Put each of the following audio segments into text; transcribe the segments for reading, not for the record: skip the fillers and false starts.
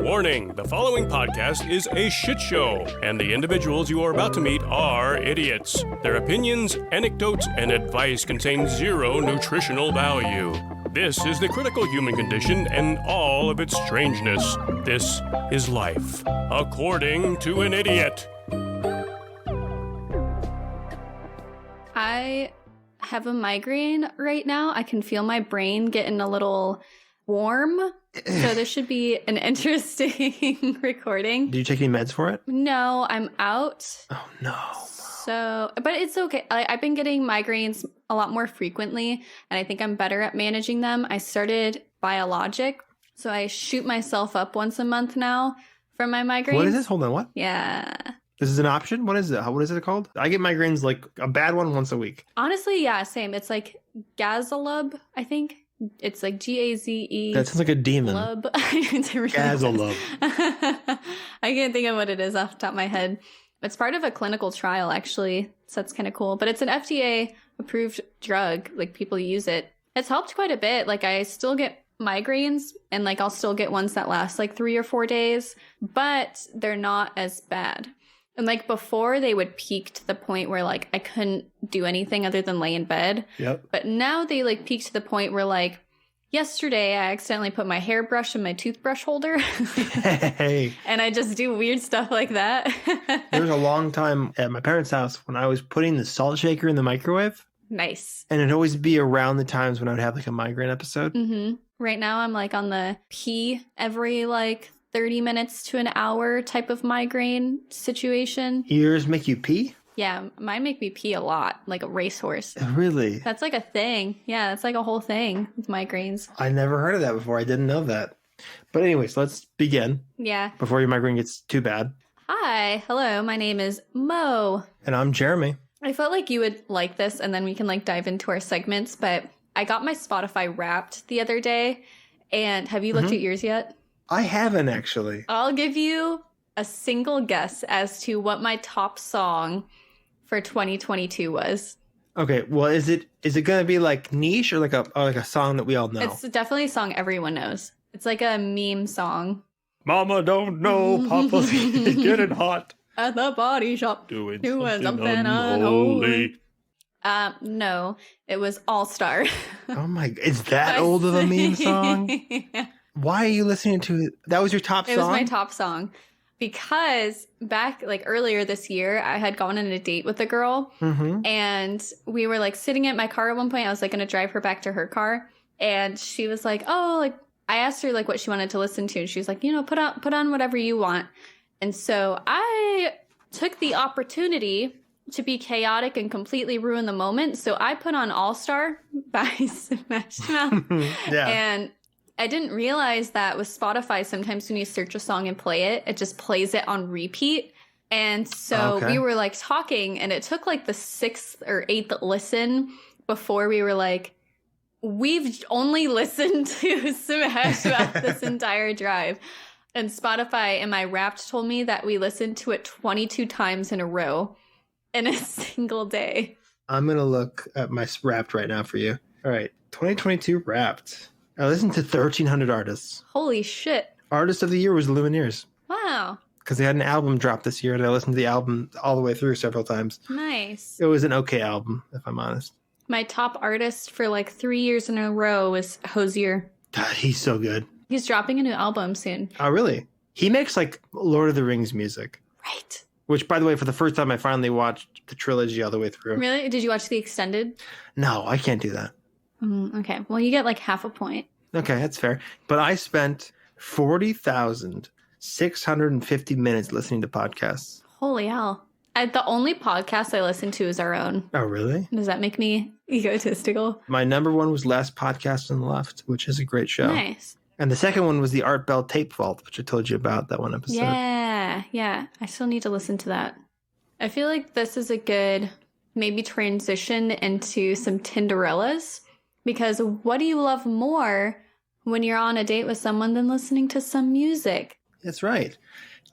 Warning, the following podcast is a shit show, and the individuals you are about to meet are idiots. Their opinions, anecdotes, and advice contain zero nutritional value. This is the critical human condition and all of its strangeness. This is life, according to an idiot. I have a migraine right now. I can feel my brain getting a little warm. So this should be an interesting recording. Do you take any meds for it? No, I'm out. Oh, no. So, but it's okay. I've been getting migraines a lot more frequently, and I think I'm better at managing them. I started Biologic, so I shoot myself up once a month now for my migraines. What is this? Hold on, what? Yeah. This is an option? What is it? What is it called? I get migraines like a bad one once a week. Honestly, yeah, same. It's like Gazalub, I think. It's like Gaze. That sounds like a demon. Gazalub. I can't think of what it is off the top of my head. It's part of a clinical trial, actually. So that's kind of cool. But it's an FDA-approved drug. Like, people use it. It's helped quite a bit. Like, I still get migraines, and, like, I'll still get ones that last, like, 3 or 4 days. But they're not as bad. And, like, before, they would peak to the point where, like, I couldn't do anything other than lay in bed. Yep. But now they, like, peak to the point where, like, yesterday I accidentally put my hairbrush in my toothbrush holder. Hey. And I just do weird stuff like that. There was a long time at my parents' house when I was putting the salt shaker in the microwave. Nice. And it'd always be around the times when I would have, like, a migraine episode. Mm-hmm. Right now I'm, like, on the pee every, like, 30 minutes to an hour type of migraine situation. Yours make you pee? Yeah, mine make me pee a lot, like a racehorse. Really? That's like a thing. Yeah, that's like a whole thing with migraines. I never heard of that before. I didn't know that. But anyways, let's begin. Yeah. Before your migraine gets too bad. Hi, hello, my name is Mo. And I'm Jeremy. I felt like you would like this, and then we can like dive into our segments, but I got my Spotify Wrapped the other day, and have you looked at yours yet? I haven't, actually. I'll give you a single guess as to what my top song for 2022 was. Okay, well, is it going to be like niche or like a song that we all know? It's definitely a song everyone knows. It's like a meme song. Mama don't know, Papa's getting hot. At the body shop. Doing something unholy. No, it was All Star. Oh my, is that old of a meme song? Yeah. Why are you listening to it? That was your top song? It was my top song. Because back, like, earlier this year, I had gone on a date with a girl. Mm-hmm. And we were, like, sitting at my car at one point. I was, like, going to drive her back to her car. And she was like, oh, like, I asked her, like, what she wanted to listen to. And she was like, you know, put on whatever you want. And so I took the opportunity to be chaotic and completely ruin the moment. So I put on All Star by Smash Mouth. Yeah. And I didn't realize that with Spotify, sometimes when you search a song and play it, it just plays it on repeat. And so we were like talking, and it took like the 6th or 8th listen before we were like, we've only listened to Smash Mouth this entire drive. And Spotify and my Wrapped told me that we listened to it 22 times in a row in a single day. I'm going to look at my Wrapped right now for you. All right, 2022 Wrapped. I listened to 1,300 artists. Holy shit. Artist of the year was Lumineers. Wow. Because they had an album drop this year, and I listened to the album all the way through several times. Nice. It was an okay album, if I'm honest. My top artist for like 3 years in a row was Hosier. God, he's so good. He's dropping a new album soon. Oh, really? He makes like Lord of the Rings music. Right. Which, by the way, for the first time, I finally watched the trilogy all the way through. Really? Did you watch the extended? No, I can't do that. Okay. Well, you get like half a point. Okay, that's fair. But I spent 40,650 minutes listening to podcasts. Holy hell. The only podcast I listen to is our own. Oh, really? Does that make me egotistical? My number one was Last Podcast on the Left, which is a great show. Nice. And the second one was the Art Bell Tape Vault, which I told you about that one episode. Yeah. I still need to listen to that. I feel like this is a good maybe transition into some Tinderellas. Because what do you love more when you're on a date with someone than listening to some music? That's right.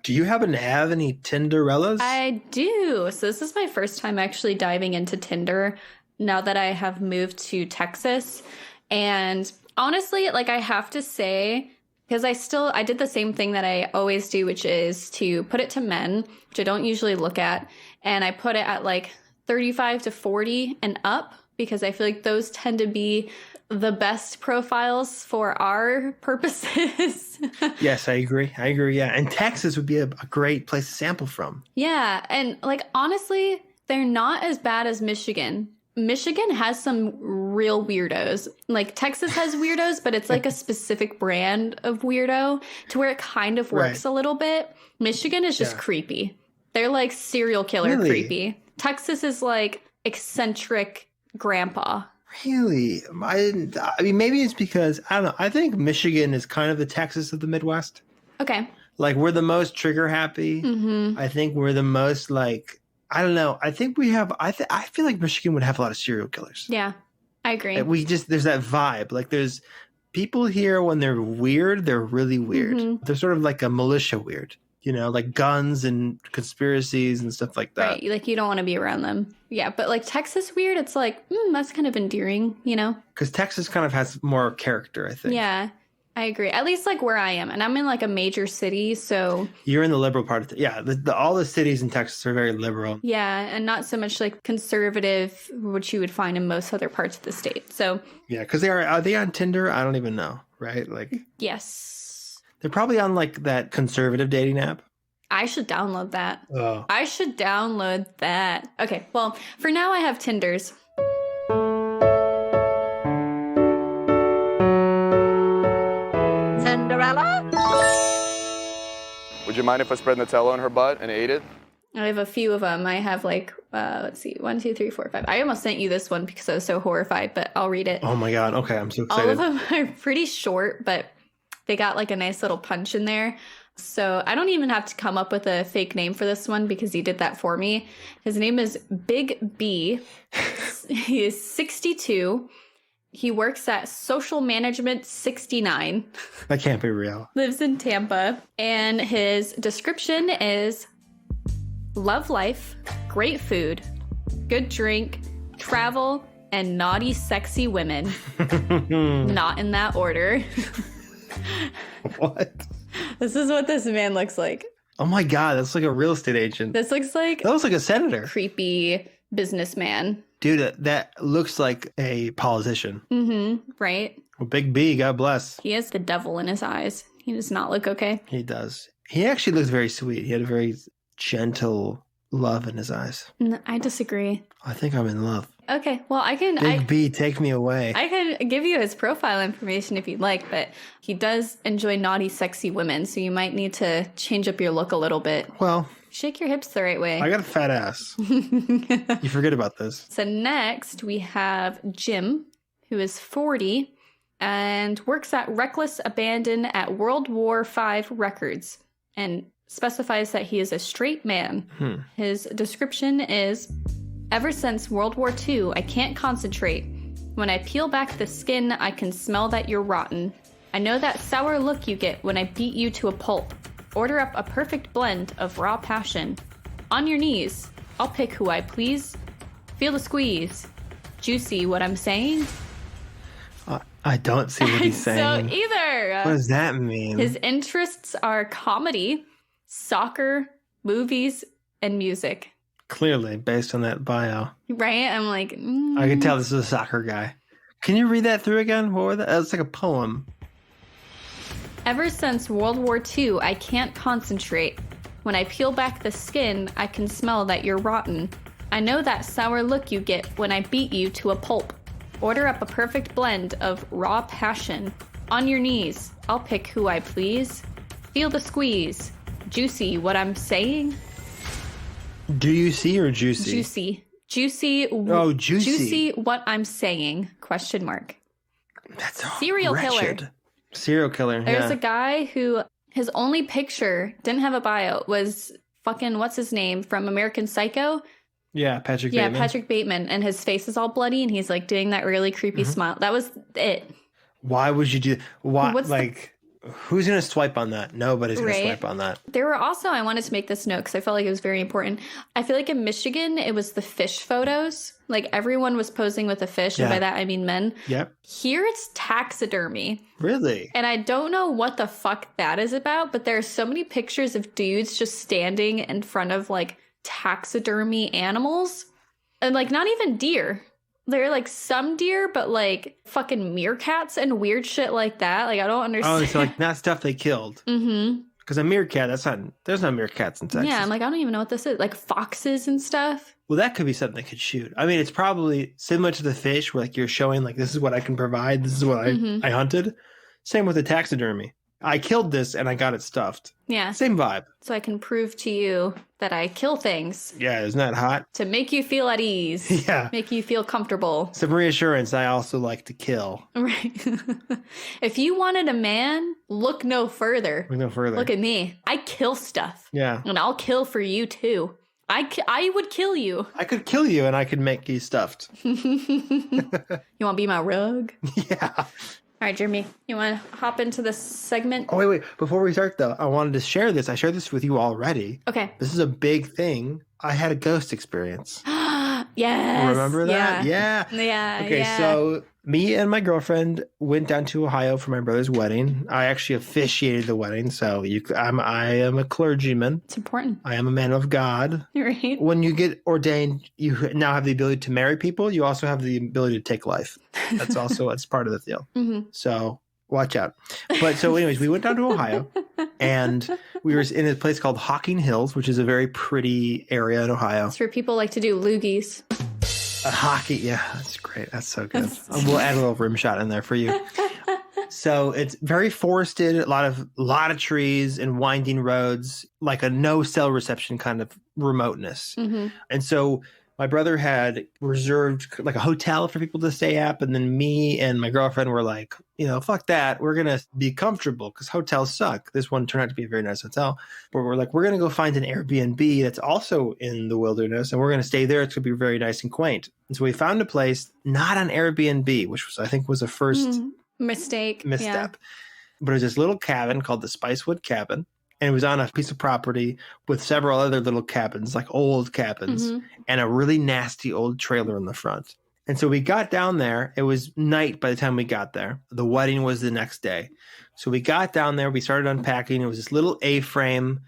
Do you happen to have any Tinderellas? I do. So this is my first time actually diving into Tinder now that I have moved to Texas. And honestly, like, I have to say, Because I did the same thing that I always do, which is to put it to men, which I don't usually look at. And I put it at like 35 to 40 and up, because I feel like those tend to be the best profiles for our purposes. Yes, I agree. Yeah. And Texas would be a great place to sample from. Yeah. And like, honestly, they're not as bad as Michigan. Michigan has some real weirdos. Like Texas has weirdos, but it's like a specific brand of weirdo to where it kind of works a little bit. Michigan is just creepy. They're like serial killer creepy. Texas is like eccentric grandpa. Really? I mean, maybe it's because, I don't know. I think Michigan is kind of the Texas of the Midwest. Okay. Like, we're the most trigger happy. Mm-hmm. I think we're the most, like, I don't know. I think we have, I feel like Michigan would have a lot of serial killers. Yeah, I agree. There's that vibe. Like, there's people here, when they're weird, they're really weird. Mm-hmm. They're sort of like a militia weird. You know, like guns and conspiracies and stuff like that. Right, like you don't want to be around them. Yeah, but like Texas weird, it's like, that's kind of endearing, you know? Because Texas kind of has more character, I think. Yeah, I agree. At least like where I am. And I'm in like a major city, so... You're in the liberal part of all the cities in Texas are very liberal. Yeah, and not so much like conservative, which you would find in most other parts of the state, so... Yeah, because are they on Tinder? I don't even know, right? Like... Yes. They're probably on like that conservative dating app. I should download that. Oh. I should download that. Okay, well, for now I have Tinders. Cinderella? Would you mind if I spread Nutella on her butt and ate it? I have a few of them. I have like, let's see, 1, 2, 3, 4, 5. I almost sent you this one because I was so horrified, but I'll read it. Oh my God. Okay, I'm so excited. All of them are pretty short, but they got like a nice little punch in there. So I don't even have to come up with a fake name for this one because he did that for me. His name is Big B. He is 62. He works at Social Management 69. That can't be real. Lives in Tampa. And his description is love life, great food, good drink, travel, and naughty, sexy women. Not in that order. What? This is what this man looks like. Oh my God, that's like a real estate agent. This looks like... That looks like a senator. Creepy businessman. Dude, that looks like a politician. Mm-hmm, right? Well, Big B, God bless. He has the devil in his eyes. He does not look okay. He does. He actually looks very sweet. He had a very gentle love in his eyes. I disagree. I think I'm in love. Okay, well, Big B, take me away. I can give you his profile information if you'd like, but he does enjoy naughty, sexy women, so you might need to change up your look a little bit. Well, shake your hips the right way. I got a fat ass. You forget about this. So next we have Jim, who is 40 and works at Reckless Abandon at World War V Records, and specifies that he is a straight man. His description is... Ever since World War II, I can't concentrate. When I peel back the skin, I can smell that you're rotten. I know that sour look you get when I beat you to a pulp. Order up a perfect blend of raw passion. On your knees, I'll pick who I please. Feel the squeeze. Juicy, what I'm saying? I don't see what he's saying. So either. What does that mean? His interests are comedy, soccer, movies, and music. Clearly, based on that bio. Right? I'm like... I can tell this is a soccer guy. Can you read that through again? What was that? It's like a poem. Ever since World War II, I can't concentrate. When I peel back the skin, I can smell that you're rotten. I know that sour look you get when I beat you to a pulp. Order up a perfect blend of raw passion. On your knees, I'll pick who I please. Feel the squeeze. Juicy, what I'm saying? Do you see or juicy? Juicy. Juicy. Oh, juicy. Juicy, what I'm saying? Question mark. That's Serial wretched. killer. Serial killer, There's a guy who, his only picture, didn't have a bio, was fucking, what's his name, from American Psycho? Yeah, Patrick Bateman. Yeah, Patrick Bateman. And his face is all bloody and he's like doing that really creepy smile. That was it. Why would you do... Why, Who's going to swipe on that? Nobody's going to Right. swipe on that. There were also, I wanted to make this note because I felt like it was very important. I feel like in Michigan, it was the fish photos. Like everyone was posing with a fish. And Yeah. by that, I mean men. Yep. Here it's taxidermy. Really? And I don't know what the fuck that is about, but there are so many pictures of dudes just standing in front of like taxidermy animals. And like not even deer. They're like some deer, but like fucking meerkats and weird shit like that. Like I don't understand. Oh, so like not stuff they killed. Mm-hmm. Because a meerkat, there's no meerkats in Texas. Yeah, I'm like, I don't even know what this is. Like foxes and stuff. Well, that could be something they could shoot. I mean, it's probably similar to the fish where like you're showing like, this is what I can provide. This is what I hunted. Same with the taxidermy. I killed this and I got it stuffed. Yeah. Same vibe. So I can prove to you that I kill things Yeah, isn't that hot? to make you feel at ease. Yeah. Make you feel comfortable. Some reassurance. I also like to kill. Right. If you wanted a man, look no further. We go further. Look at me. I kill stuff. Yeah. And I'll kill for you too. I would kill you. I could kill you and I could make you stuffed. You want to be my rug? Yeah. All right, Jeremy, you want to hop into this segment? Oh, wait. Before we start, though, I wanted to share this. I shared this with you already. Okay. This is a big thing. I had a ghost experience. Yes. Remember that? Yeah. Yeah. Okay, yeah. so me and my girlfriend went down to Ohio for my brother's wedding. I actually officiated the wedding, so I am a clergyman. It's important. I am a man of God. Right. When you get ordained, you now have the ability to marry people. You also have the ability to take life. That's part of the deal. Mm-hmm. So watch out. But so anyways, we went down to Ohio and we were in a place called Hocking Hills, which is a very pretty area in Ohio. It's where people like to do loogies. A hockey. Yeah, that's great. That's so good. We'll add a little rim shot in there for you. So it's very forested, a lot of trees and winding roads, like a no cell reception kind of remoteness. Mm-hmm. And so my brother had reserved like a hotel for people to stay at. And then me and my girlfriend were like, fuck that. We're going to be comfortable because hotels suck. This one turned out to be a very nice hotel. But we're like, we're going to go find an Airbnb that's also in the wilderness. And we're going to stay there. It's going to be very nice and quaint. And so we found a place not on Airbnb, which I think was a first misstep. Yeah. But it was this little cabin called the Spicewood Cabin. And it was on a piece of property with several other little cabins, like old cabins, and a really nasty old trailer in the front. And so we got down there. It was night by the time we got there. The wedding was the next day. So we got down there. We started unpacking. It was this little A-frame.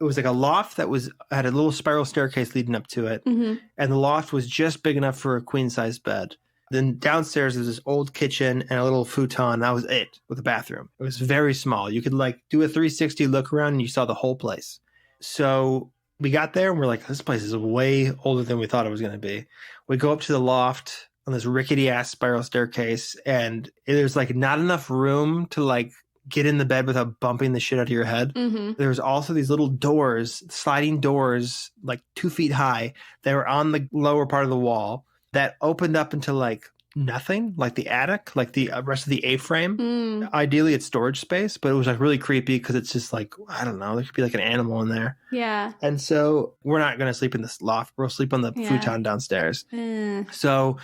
It was like a loft that had a little spiral staircase leading up to it. Mm-hmm. And the loft was just big enough for a queen-size bed. Then downstairs there's this old kitchen and a little futon. That was it with a bathroom. It was very small. You could like do a 360 look around and you saw the whole place. So we got there and we're like, this place is way older than we thought it was going to be. We go up to the loft on this rickety ass spiral staircase and there's like not enough room to like get in the bed without bumping the shit out of your head. Mm-hmm. There's also these little doors, sliding doors, like 2 feet high. They were on the lower part of the wall. That opened up into like nothing, like the attic, like the rest of the A-frame. Ideally, it's storage space, but it was like really creepy because it's just like, I don't know, there could be like an animal in there. Yeah. And so we're not going to sleep in this loft. We'll sleep on the futon downstairs. So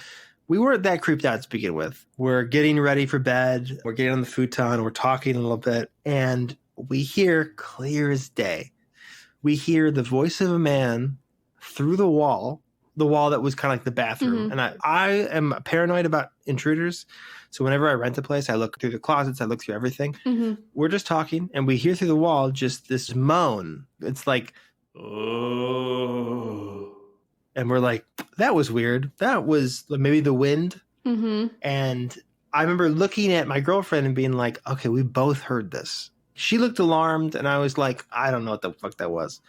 we weren't that creeped out to begin with. We're getting ready for bed. We're getting on the futon. We're talking a little bit. And we hear clear as day. We hear the voice of a man through the wall that was kind of like the bathroom. Mm-hmm. And I am paranoid about intruders. So whenever I rent a place, I look through the closets, I look through everything. Mm-hmm. We're just talking and we hear through the wall just this moan. It's like, oh. And we're like, that was weird. That was maybe the wind. Mm-hmm. And I remember looking at my girlfriend and being like, okay, we both heard this. She looked alarmed and I was like, I don't know what the fuck that was.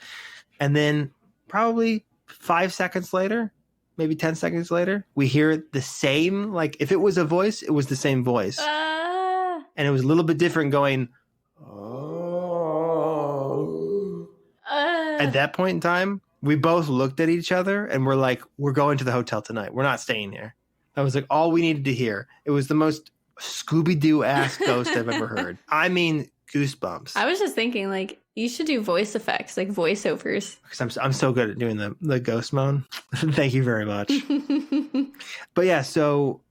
And then probably 5 seconds later, maybe 10 seconds later, we hear the same, like if it was a voice, it was the same voice. And it was a little bit different going, oh. At that point in time, we both looked at each other and we're like, we're going to the hotel tonight. We're not staying here. That was like all we needed to hear. It was the most Scooby-Doo ass ghost I've ever heard. I mean, goosebumps. I was just thinking, like, You should do voice effects, like voiceovers. Because I'm so good at doing the ghost moan. Thank you very much. But yeah,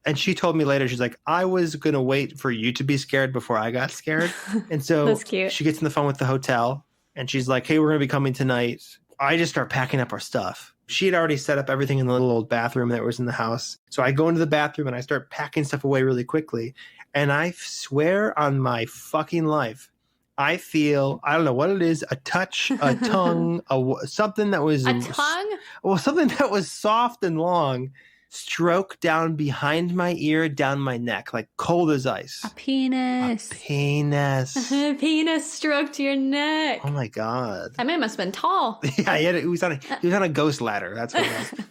and she told me later, she's like, I was going to wait for you to be scared before I got scared. And so That's cute. She gets on the phone with the hotel and she's like, hey, we're going to be coming tonight. I just start packing up our stuff. She had already set up everything in the little old bathroom that was in the house. So I go into the bathroom and I start packing stuff away really quickly. And I swear on my fucking life, I feel, I don't know what it is, a touch, a tongue, something that was... A tongue? Well, something that was soft and long stroke down behind my ear, down my neck, like cold as ice. A penis. A penis. A penis stroked your neck. Oh my God. That man must have been tall. Yeah, he was on a ghost ladder. That's what it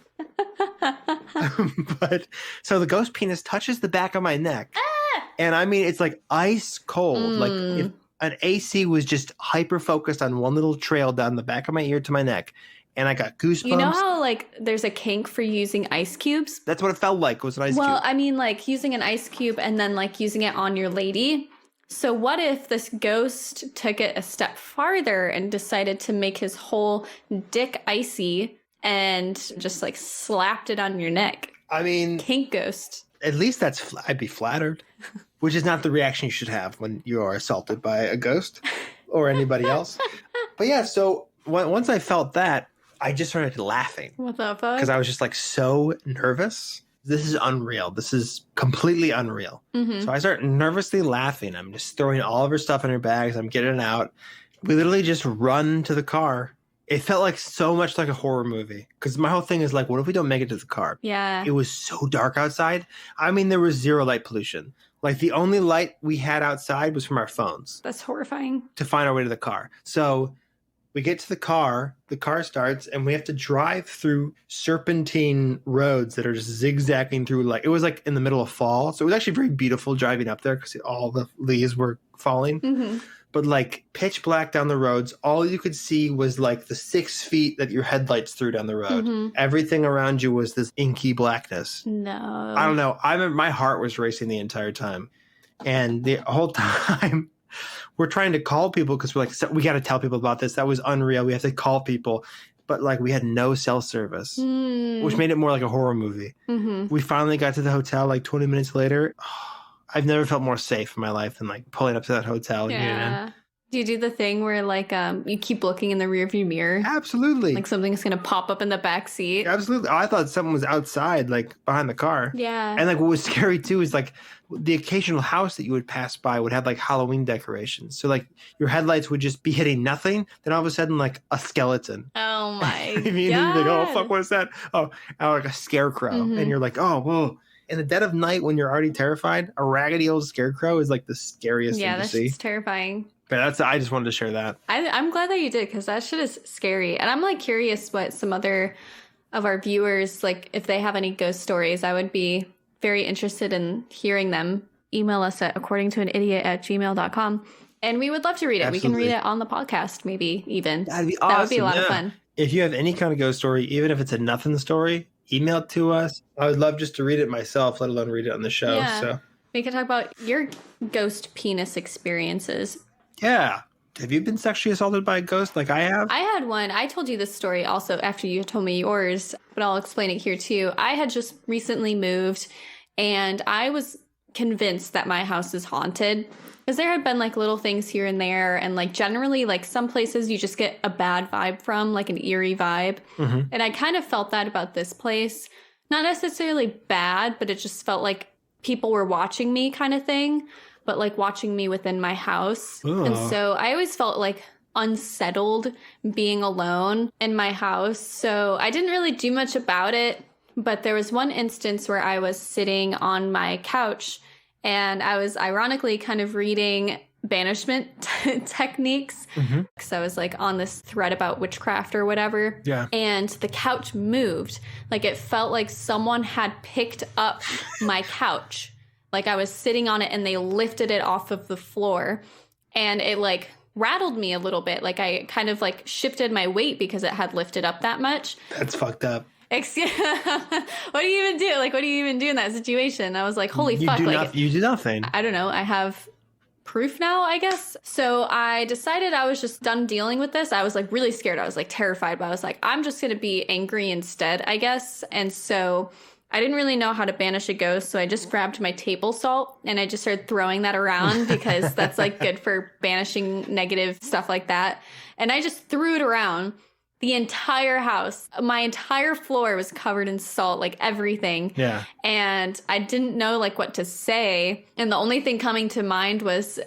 was. But so the ghost penis touches the back of my neck. And I mean, it's like ice cold. Like if an AC was just hyper focused on one little trail down the back of my ear to my neck. And I got goosebumps. You know how, like, there's a kink for using ice cubes? That's what it felt like, was an ice cube. Well, I mean, like, using an ice cube and then, like, using it on your lady. So what if this ghost took it a step farther and decided to make his whole dick icy and just, like, slapped it on your neck? I mean... Kink ghost. At least I'd be flattered. Which is not the reaction you should have when you are assaulted by a ghost or anybody else. But yeah, so once I felt that, I just started laughing. What the fuck? Because I was just like so nervous. This is unreal. This is completely unreal. Mm-hmm. So I start nervously laughing. I'm just throwing all of her stuff in her bags. I'm getting it out. We literally just run to the car. It felt like so much like a horror movie. Because my whole thing is like, what if we don't make it to the car? Yeah. It was so dark outside. I mean, there was zero light pollution. Like the only light we had outside was from our phones. That's horrifying. To find our way to the car. So we get to the car starts, and we have to drive through serpentine roads that are just zigzagging through, like, it was like in the middle of fall. So it was actually very beautiful driving up there because all the leaves were falling. Mm-hmm. But like pitch black down the roads, all you could see was like the 6 feet that your headlights threw down the road. Mm-hmm. Everything around you was this inky blackness. No. I don't know. I remember my heart was racing the entire time. And the whole time... We're trying to call people because we're like, so we got to tell people about this. That was unreal. We have to call people. But like we had no cell service, which made it more like a horror movie. Mm-hmm. We finally got to the hotel like 20 minutes later. I've never felt more safe in my life than like pulling up to that hotel and getting in. Do you do the thing where like you keep looking in the rearview mirror? Absolutely. Like something's going to pop up in the back seat? Absolutely. I thought someone was outside, like behind the car. Yeah. And like what was scary too is like the occasional house that you would pass by would have like Halloween decorations. So like your headlights would just be hitting nothing. Then all of a sudden like a skeleton. Oh my God. You're like, oh fuck, what is that? Oh, like a scarecrow. Mm-hmm. And you're like, oh, whoa. In the dead of night when you're already terrified, a raggedy old scarecrow is like the scariest thing to see. Yeah, that's terrifying. But I just wanted to share that. I'm glad that you did, because that shit is scary. And I'm like curious what some other of our viewers, like if they have any ghost stories. I would be very interested in hearing them. Email us at accordingtoanidiot@gmail.com. And we would love to read it. Absolutely. We can read it on the podcast, maybe even. That'd be awesome. That would be a lot of fun. If you have any kind of ghost story, even if it's a nothing story, email it to us. I would love just to read it myself, let alone read it on the show. Yeah. So we can talk about your ghost penis experiences. Yeah. Have you been sexually assaulted by a ghost like I have? I had one. I told you this story also after you told me yours, but I'll explain it here too. I had just recently moved, and I was convinced that my house is haunted because there had been like little things here and there, and like generally like some places you just get a bad vibe from, like an eerie vibe. Mm-hmm. And I kind of felt that about this place. Not necessarily bad, but it just felt like people were watching me kind of thing, but like watching me within my house. Ugh. And so I always felt like unsettled being alone in my house. So I didn't really do much about it. But there was one instance where I was sitting on my couch and I was ironically kind of reading banishment techniques. Mm-hmm. So I was like on this thread about witchcraft or whatever. Yeah. And the couch moved. Like it felt like someone had picked up my couch. Like I was sitting on it and they lifted it off of the floor. And it like rattled me a little bit. Like I kind of like shifted my weight because it had lifted up that much. That's fucked up. What do you even do? Like, what do you even do in that situation? I was like, holy fuck. You do nothing. I don't know. I have proof now, I guess. So I decided I was just done dealing with this. I was like really scared. I was like terrified, but I was like, I'm just going to be angry instead, I guess. And so I didn't really know how to banish a ghost. So I just grabbed my table salt and I just started throwing that around because that's like good for banishing negative stuff like that. And I just threw it around. The entire house, my entire floor was covered in salt, like everything. Yeah. And I didn't know like what to say. And the only thing coming to mind was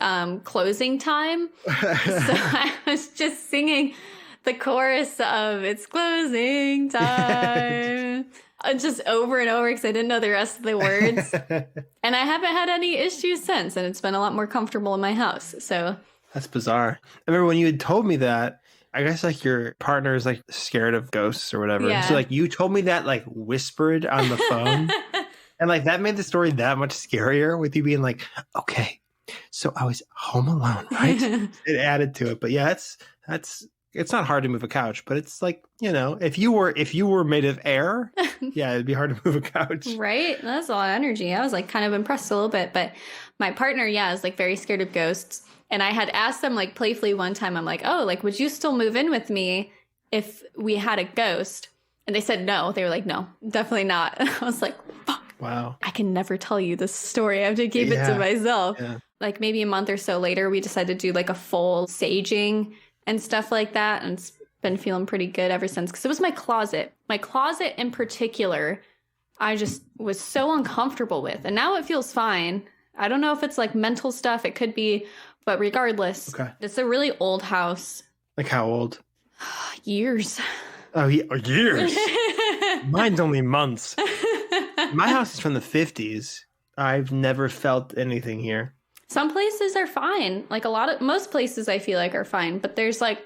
closing time. So I was just singing the chorus of "It's closing time." Just over and over because I didn't know the rest of the words. And I haven't had any issues since. And it's been a lot more comfortable in my house. So that's bizarre. I remember when you had told me that. I guess like your partner is like scared of ghosts or whatever. Yeah. So like you told me that like whispered on the phone. And like that made the story that much scarier with you being like, okay, so I was home alone, right? It added to it. But yeah, it's not hard to move a couch, but it's like, you know, if you were made of air, yeah, it'd be hard to move a couch. Right? That's a lot of energy. I was like kind of impressed a little bit, but my partner, yeah, is like very scared of ghosts. And I had asked them like playfully one time, I'm like, oh, like, would you still move in with me if we had a ghost? And they said no. They were like, no, definitely not. And I was like, fuck. Wow. I can never tell you this story. I have to keep it to myself. Yeah. Like maybe a month or so later, we decided to do like a full saging and stuff like that. And it's been feeling pretty good ever since. Because it was my closet. My closet in particular, I just was so uncomfortable with. And now it feels fine. I don't know if it's like mental stuff. It could be. But regardless, It's a really old house. Like how old? Years. Oh, years. Mine's only months. My house is from the 50s. I've never felt anything here. Some places are fine. Like most places I feel like are fine. But there's like,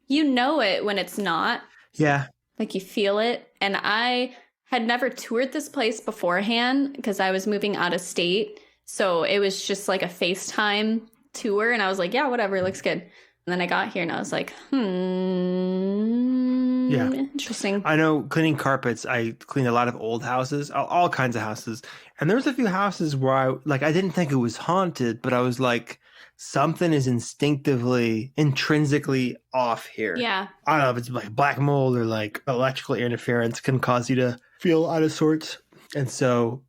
you know it when it's not. Yeah. Like you feel it. And I had never toured this place beforehand because I was moving out of state. So it was just like a FaceTime tour, and I was like, yeah, whatever, it looks good. And then I got here and I was like, yeah, interesting. I know cleaning carpets, I cleaned a lot of old houses, all kinds of houses, and there's a few houses where I didn't think it was haunted, but I was like, something is intrinsically off here. Yeah. I don't know if it's like black mold or like electrical interference can cause you to feel out of sorts, and so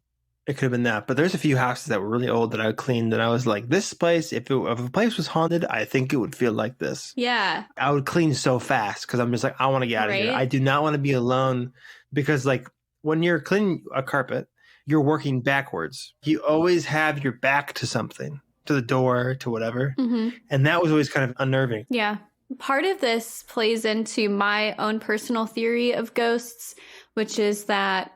it could have been that. But there's a few houses that were really old that I cleaned, and I was like, this place, if a place was haunted, I think it would feel like this. Yeah. I would clean so fast because I'm just like, I want to get out of here. I do not want to be alone because like when you're cleaning a carpet, you're working backwards. You always have your back to something, to the door, to whatever. Mm-hmm. And that was always kind of unnerving. Yeah. Part of this plays into my own personal theory of ghosts, which is that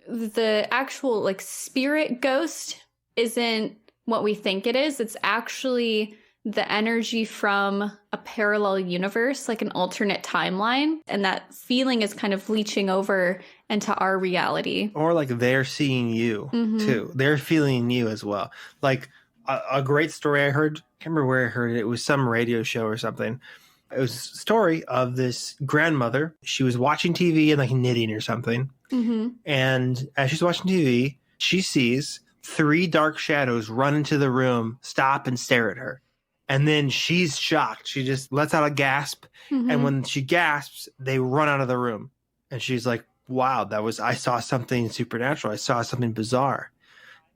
the actual like spirit ghost isn't what we think it is. It's actually the energy from a parallel universe, like an alternate timeline. And that feeling is kind of leaching over into our reality. Or like they're seeing you too. They're feeling you as well. Like a great story I heard, I can't remember where I heard it. It was some radio show or something. It was a story of this grandmother. She was watching TV and like knitting or something. Mm-hmm. And as she's watching TV, she sees 3 dark shadows run into the room, stop and stare at her. And then she's shocked. She just lets out a gasp. Mm-hmm. And when she gasps, they run out of the room. And she's like, wow, I saw something supernatural. I saw something bizarre.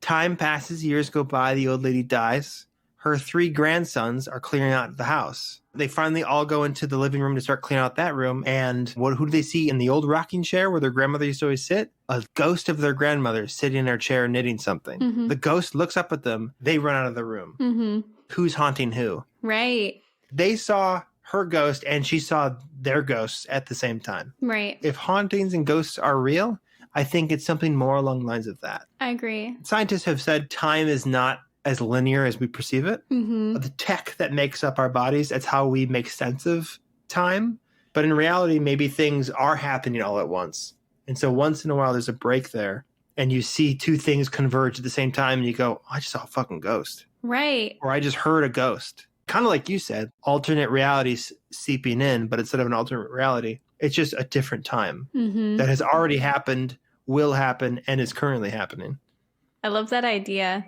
Time passes, years go by, the old lady dies. Her 3 grandsons are clearing out the house. They finally all go into the living room to start cleaning out that room. And who do they see in the old rocking chair where their grandmother used to always sit? A ghost of their grandmother sitting in her chair knitting something. Mm-hmm. The ghost looks up at them. They run out of the room. Mm-hmm. Who's haunting who? Right. They saw her ghost and she saw their ghosts at the same time. Right. If hauntings and ghosts are real, I think it's something more along the lines of that. I agree. Scientists have said time is not as linear as we perceive it. Mm-hmm. The tech that makes up our bodies, that's how we make sense of time. But in reality, maybe things are happening all at once. And so once in a while, there's a break there. And you see 2 things converge at the same time. And you go, I just saw a fucking ghost. Right. Or I just heard a ghost. Kind of like you said, alternate realities seeping in. But instead of an alternate reality, it's just a different time that has already happened, will happen, and is currently happening. I love that idea.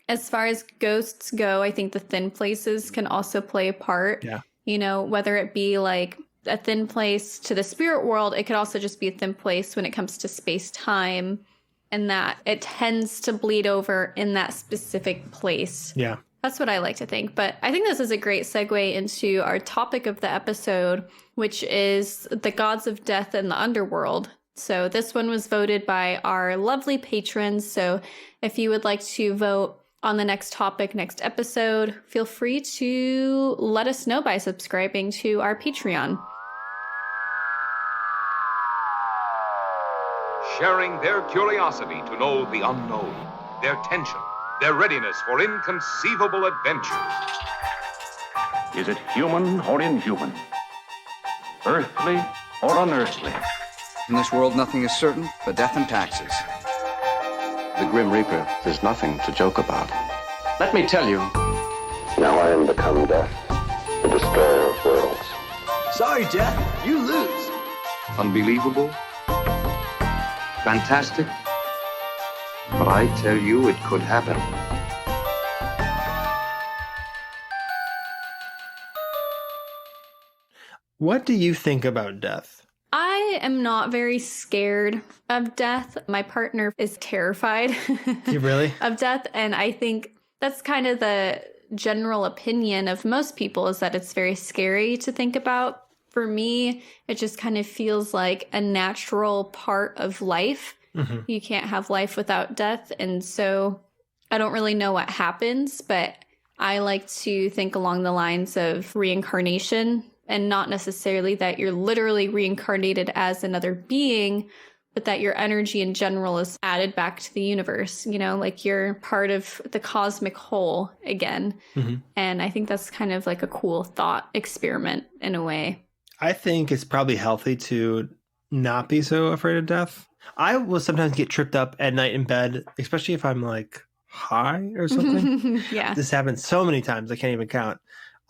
As far as ghosts go, I think the thin places can also play a part. Yeah. You know, whether it be like a thin place to the spirit world, it could also just be a thin place when it comes to space-time, and that it tends to bleed over in that specific place. Yeah. That's what I like to think. But I think this is a great segue into our topic of the episode, which is the gods of death and the underworld. So this one was voted by our lovely patrons. So if you would like to vote on the next topic, next episode, feel free to let us know by subscribing to our Patreon. Sharing their curiosity to know the unknown, their tension, their readiness for inconceivable adventures. Is it human or inhuman? Earthly or unearthly? In this world, nothing is certain but death and taxes. The Grim Reaper is nothing to joke about. Let me tell you. Now I am become death, the destroyer of worlds. Sorry, Death, you lose. Unbelievable. Fantastic. But I tell you, it could happen. What do you think about death? I am not very scared of death. My partner is terrified You really? of death. And I think that's kind of the general opinion of most people, is that it's very scary to think about. For me, it just kind of feels like a natural part of life. Mm-hmm. You can't have life without death. And so I don't really know what happens, but I like to think along the lines of reincarnation. And not necessarily that you're literally reincarnated as another being, but that your energy in general is added back to the universe. You know, like you're part of the cosmic whole again. Mm-hmm. And I think that's kind of like a cool thought experiment in a way. I think it's probably healthy to not be so afraid of death. I will sometimes get tripped up at night in bed, especially if I'm like high or something. Yeah. This happens so many times I can't even count.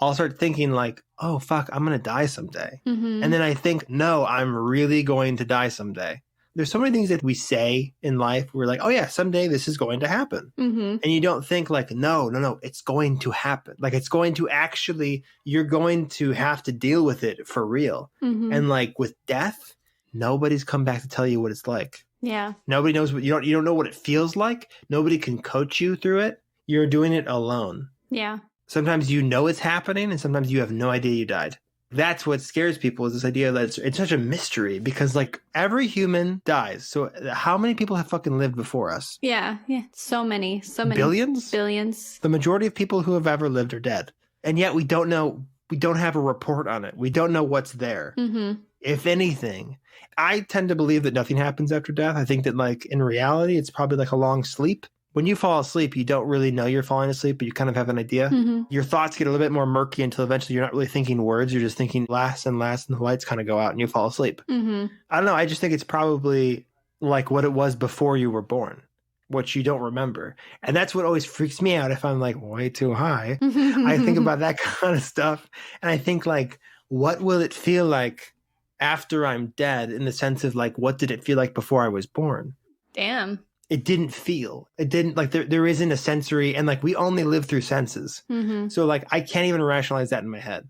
I'll start thinking like, oh, fuck, I'm going to die someday. Mm-hmm. And then I think, no, I'm really going to die someday. There's so many things that we say in life. We're like, oh, yeah, someday this is going to happen. Mm-hmm. And you don't think like, no, it's going to happen. Like it's going to actually, you're going to have to deal with it for real. Mm-hmm. And like with death, nobody's come back to tell you what it's like. Yeah. Nobody knows what you don't know what it feels like. Nobody can coach you through it. You're doing it alone. Yeah. Sometimes you know it's happening, and sometimes you have no idea you died. That's what scares people, is this idea that it's such a mystery, because like every human dies. So how many people have fucking lived before us? Yeah. So many. Billions? Billions. The majority of people who have ever lived are dead. And yet we don't know, we don't have a report on it. We don't know what's there. Mm-hmm. If anything, I tend to believe that nothing happens after death. I think that like in reality, it's probably like a long sleep. When you fall asleep, you don't really know you're falling asleep, but you kind of have an idea. Mm-hmm. Your thoughts get a little bit more murky until eventually you're not really thinking words. You're just thinking last and last, and the lights kind of go out and you fall asleep. Mm-hmm. I don't know. I just think it's probably like what it was before you were born, what you don't remember. And that's what always freaks me out if I'm like way too high. I think about that kind of stuff. And I think like, what will it feel like after I'm dead, in the sense of like, what did it feel like before I was born? Damn. It didn't feel. It didn't, like, there isn't a sensory, and like we only live through senses. Mm-hmm. So like I can't even rationalize that in my head.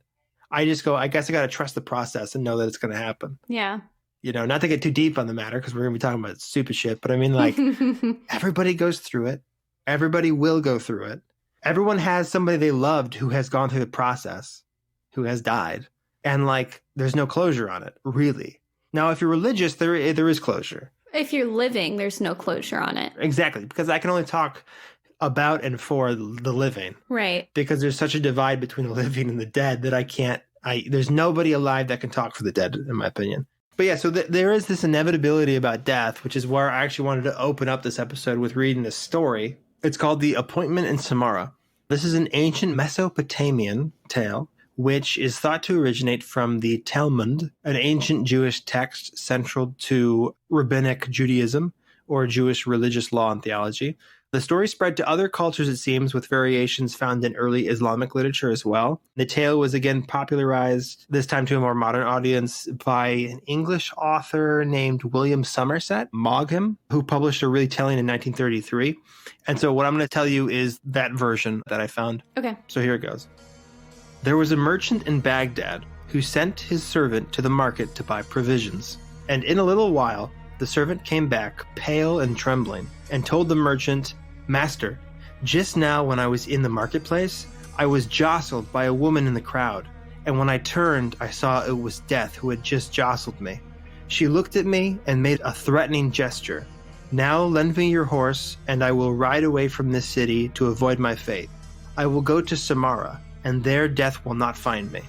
I just go, I guess I got to trust the process and know that it's going to happen. Yeah. You know, not to get too deep on the matter, because we're going to be talking about stupid shit, but I mean, like, everybody goes through it. Everybody will go through it. Everyone has somebody they loved who has gone through the process, who has died. And like, there's no closure on it, really. Now, if you're religious, there is closure. If you're living, there's no closure on it. Exactly, because I can only talk about and for the living. Right. Because there's such a divide between the living and the dead that there's nobody alive that can talk for the dead, in my opinion. But yeah, so there is this inevitability about death, which is where I actually wanted to open up this episode with reading this story. It's called The Appointment in Samara. This is an ancient Mesopotamian tale, which is thought to originate from the Talmud, an ancient Jewish text central to rabbinic Judaism, or Jewish religious law and theology. The story spread to other cultures, it seems, with variations found in early Islamic literature as well. The tale was again popularized, this time to a more modern audience, by an English author named William Somerset Maugham, who published a retelling in 1933. And so what I'm going to tell you is that version that I found. Okay. So here it goes. There was a merchant in Baghdad who sent his servant to the market to buy provisions. And in a little while, the servant came back, pale and trembling, and told the merchant, "Master, just now when I was in the marketplace, I was jostled by a woman in the crowd, and when I turned, I saw it was Death who had just jostled me. She looked at me and made a threatening gesture. Now lend me your horse, and I will ride away from this city to avoid my fate. I will go to Samarra, and there Death will not find me."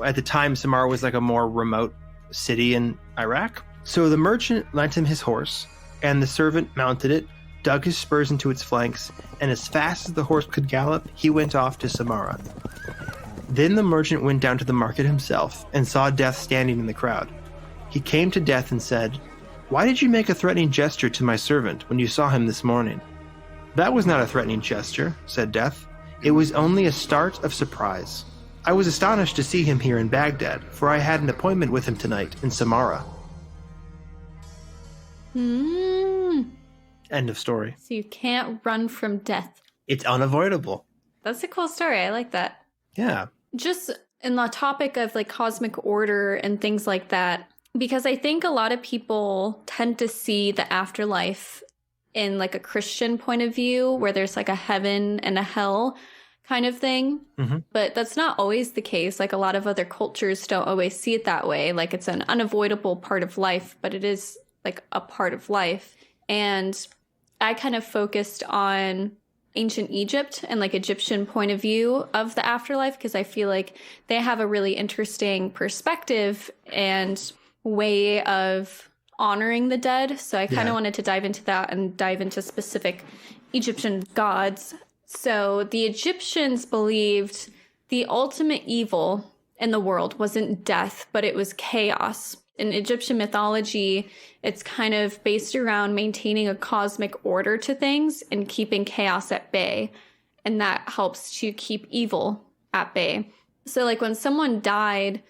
At the time, Samarra was like a more remote city in Iraq. So the merchant lent him his horse, and the servant mounted it, dug his spurs into its flanks, and as fast as the horse could gallop, he went off to Samarra. Then the merchant went down to the market himself and saw Death standing in the crowd. He came to Death and said, "Why did you make a threatening gesture to my servant when you saw him this morning?" "That was not a threatening gesture," said Death. "It was only a start of surprise. I was astonished to see him here in Baghdad, for I had an appointment with him tonight in Samarra." End of story. So you can't run from death. It's unavoidable. That's a cool story. I like that. Yeah. Just in the topic of like cosmic order and things like that, because I think a lot of people tend to see the afterlife in like a Christian point of view, where there's like a heaven and a hell kind of thing. But that's not always the case. Like a lot of other cultures don't always see it that way. Like it's an unavoidable part of life, but it is like a part of life. And I kind of focused on ancient Egypt and like Egyptian point of view of the afterlife, because I feel like they have a really interesting perspective and way of honoring the dead. So I kind of wanted to dive into that and dive into specific Egyptian gods. So the Egyptians believed the ultimate evil in the world wasn't death, but it was chaos. In Egyptian mythology, it's kind of based around maintaining a cosmic order to things and keeping chaos at bay. And that helps to keep evil at bay. So like when someone died,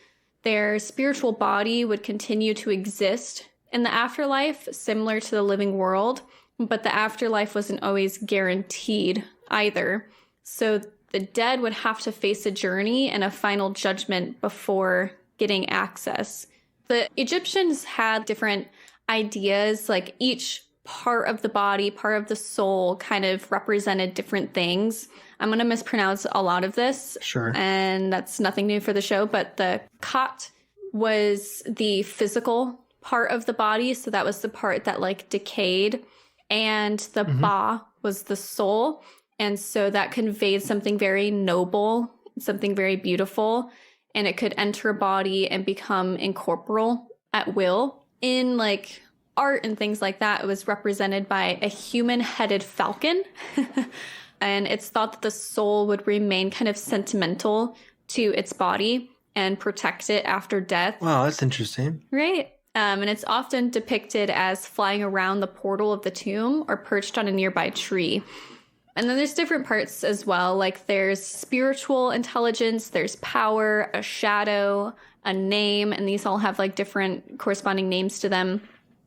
their spiritual body would continue to exist in the afterlife, similar to the living world, but the afterlife wasn't always guaranteed either. So the dead would have to face a journey and a final judgment before getting access. The Egyptians had different ideas, like each part of the body, part of the soul kind of represented different things. I'm going to mispronounce a lot of this. Sure. And that's nothing new for the show, but the Khat was the physical part of the body. So that was the part that like decayed. And the Ba was the soul. And so that conveyed something very noble, something very beautiful. And it could enter a body and become incorporeal at will. In like art and things like that, it was represented by a human-headed falcon. And it's thought that the soul would remain kind of sentimental to its body and protect it after death. Wow, that's interesting. Right. And it's often depicted as flying around the portal of the tomb or perched on a nearby tree. And then there's different parts as well. Like there's spiritual intelligence, there's power, a shadow, a name, and these all have like different corresponding names to them.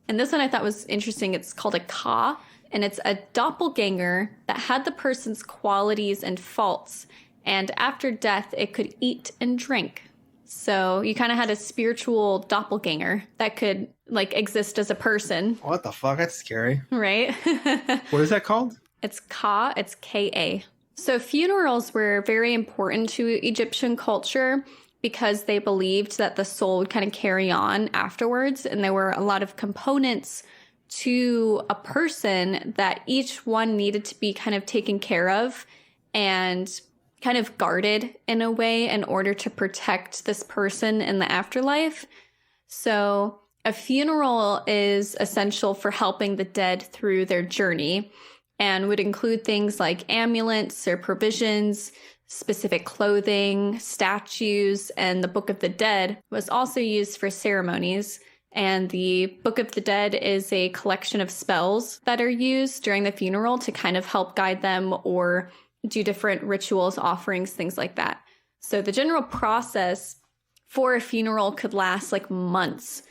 And this one I thought was interesting. It's called a Ka, and it's a doppelganger that had the person's qualities and faults. And after death, it could eat and drink. So you kind of had a spiritual doppelganger that could like exist as a person. What the fuck? That's scary. Right? What is that called? It's Ka, it's Ka. So funerals were very important to Egyptian culture because they believed that the soul would kind of carry on afterwards. And there were a lot of components to a person that each one needed to be kind of taken care of and kind of guarded in a way in order to protect this person in the afterlife. So a funeral is essential for helping the dead through their journey, and would include things like amulets or provisions, specific clothing, statues, and the Book of the Dead was also used for ceremonies. And the Book of the Dead is a collection of spells that are used during the funeral to kind of help guide them or do different rituals, offerings, things like that. So the general process for a funeral could last like months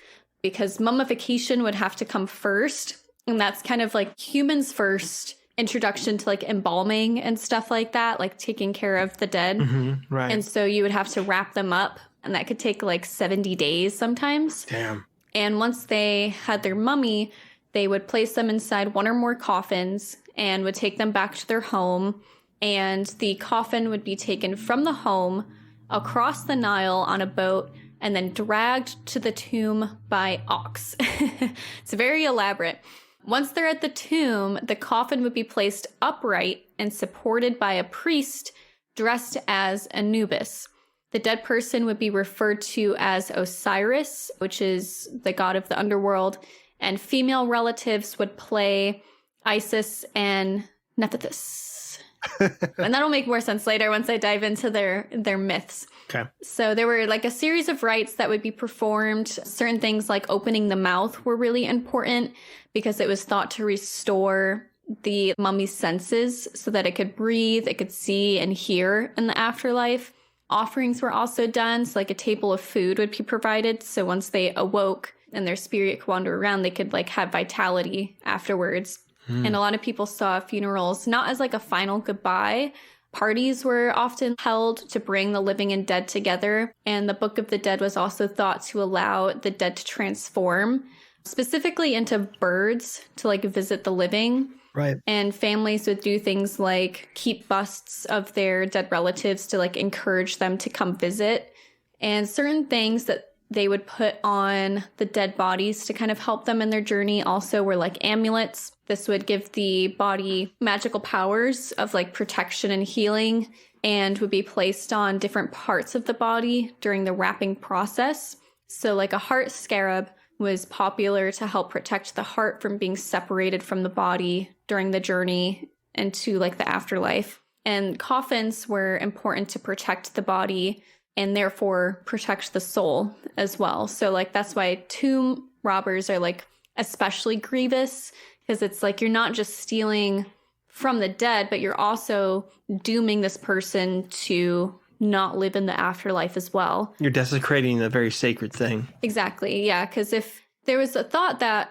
because mummification would have to come first. And that's kind of like humans' first introduction to like embalming and stuff like that, like taking care of the dead. Right. And so you would have to wrap them up, and that could take like 70 days sometimes. Damn. And once they had their mummy, they would place them inside one or more coffins and would take them back to their home. And the coffin would be taken from the home across the Nile on a boat and then dragged to the tomb by ox. It's very elaborate. Once they're at the tomb, the coffin would be placed upright and supported by a priest dressed as Anubis. The dead person would be referred to as Osiris, which is the god of the underworld, and female relatives would play Isis and Nephthys. And that'll make more sense later once I dive into their myths. Okay. So there were like a series of rites that would be performed. Certain things like opening the mouth were really important because it was thought to restore the mummy's senses so that it could breathe, it could see and hear in the afterlife. Offerings were also done, so like a table of food would be provided. So once they awoke and their spirit could wander around, they could like have vitality afterwards. And a lot of people saw funerals not as like a final goodbye. Parties were often held to bring the living and dead together. And the Book of the Dead was also thought to allow the dead to transform, specifically into birds to like visit the living. Right. And families would do things like keep busts of their dead relatives to like encourage them to come visit. And certain things that they would put on the dead bodies to kind of help them in their journey also were like amulets. This would give the body magical powers of like protection and healing and would be placed on different parts of the body during the wrapping process. So like a heart scarab was popular to help protect the heart from being separated from the body during the journey into like the afterlife. And coffins were important to protect the body and therefore protect the soul as well. So like that's why tomb robbers are like especially grievous, because it's like you're not just stealing from the dead, but you're also dooming this person to not live in the afterlife as well. You're desecrating a very sacred thing. Exactly, yeah, because if there was a thought that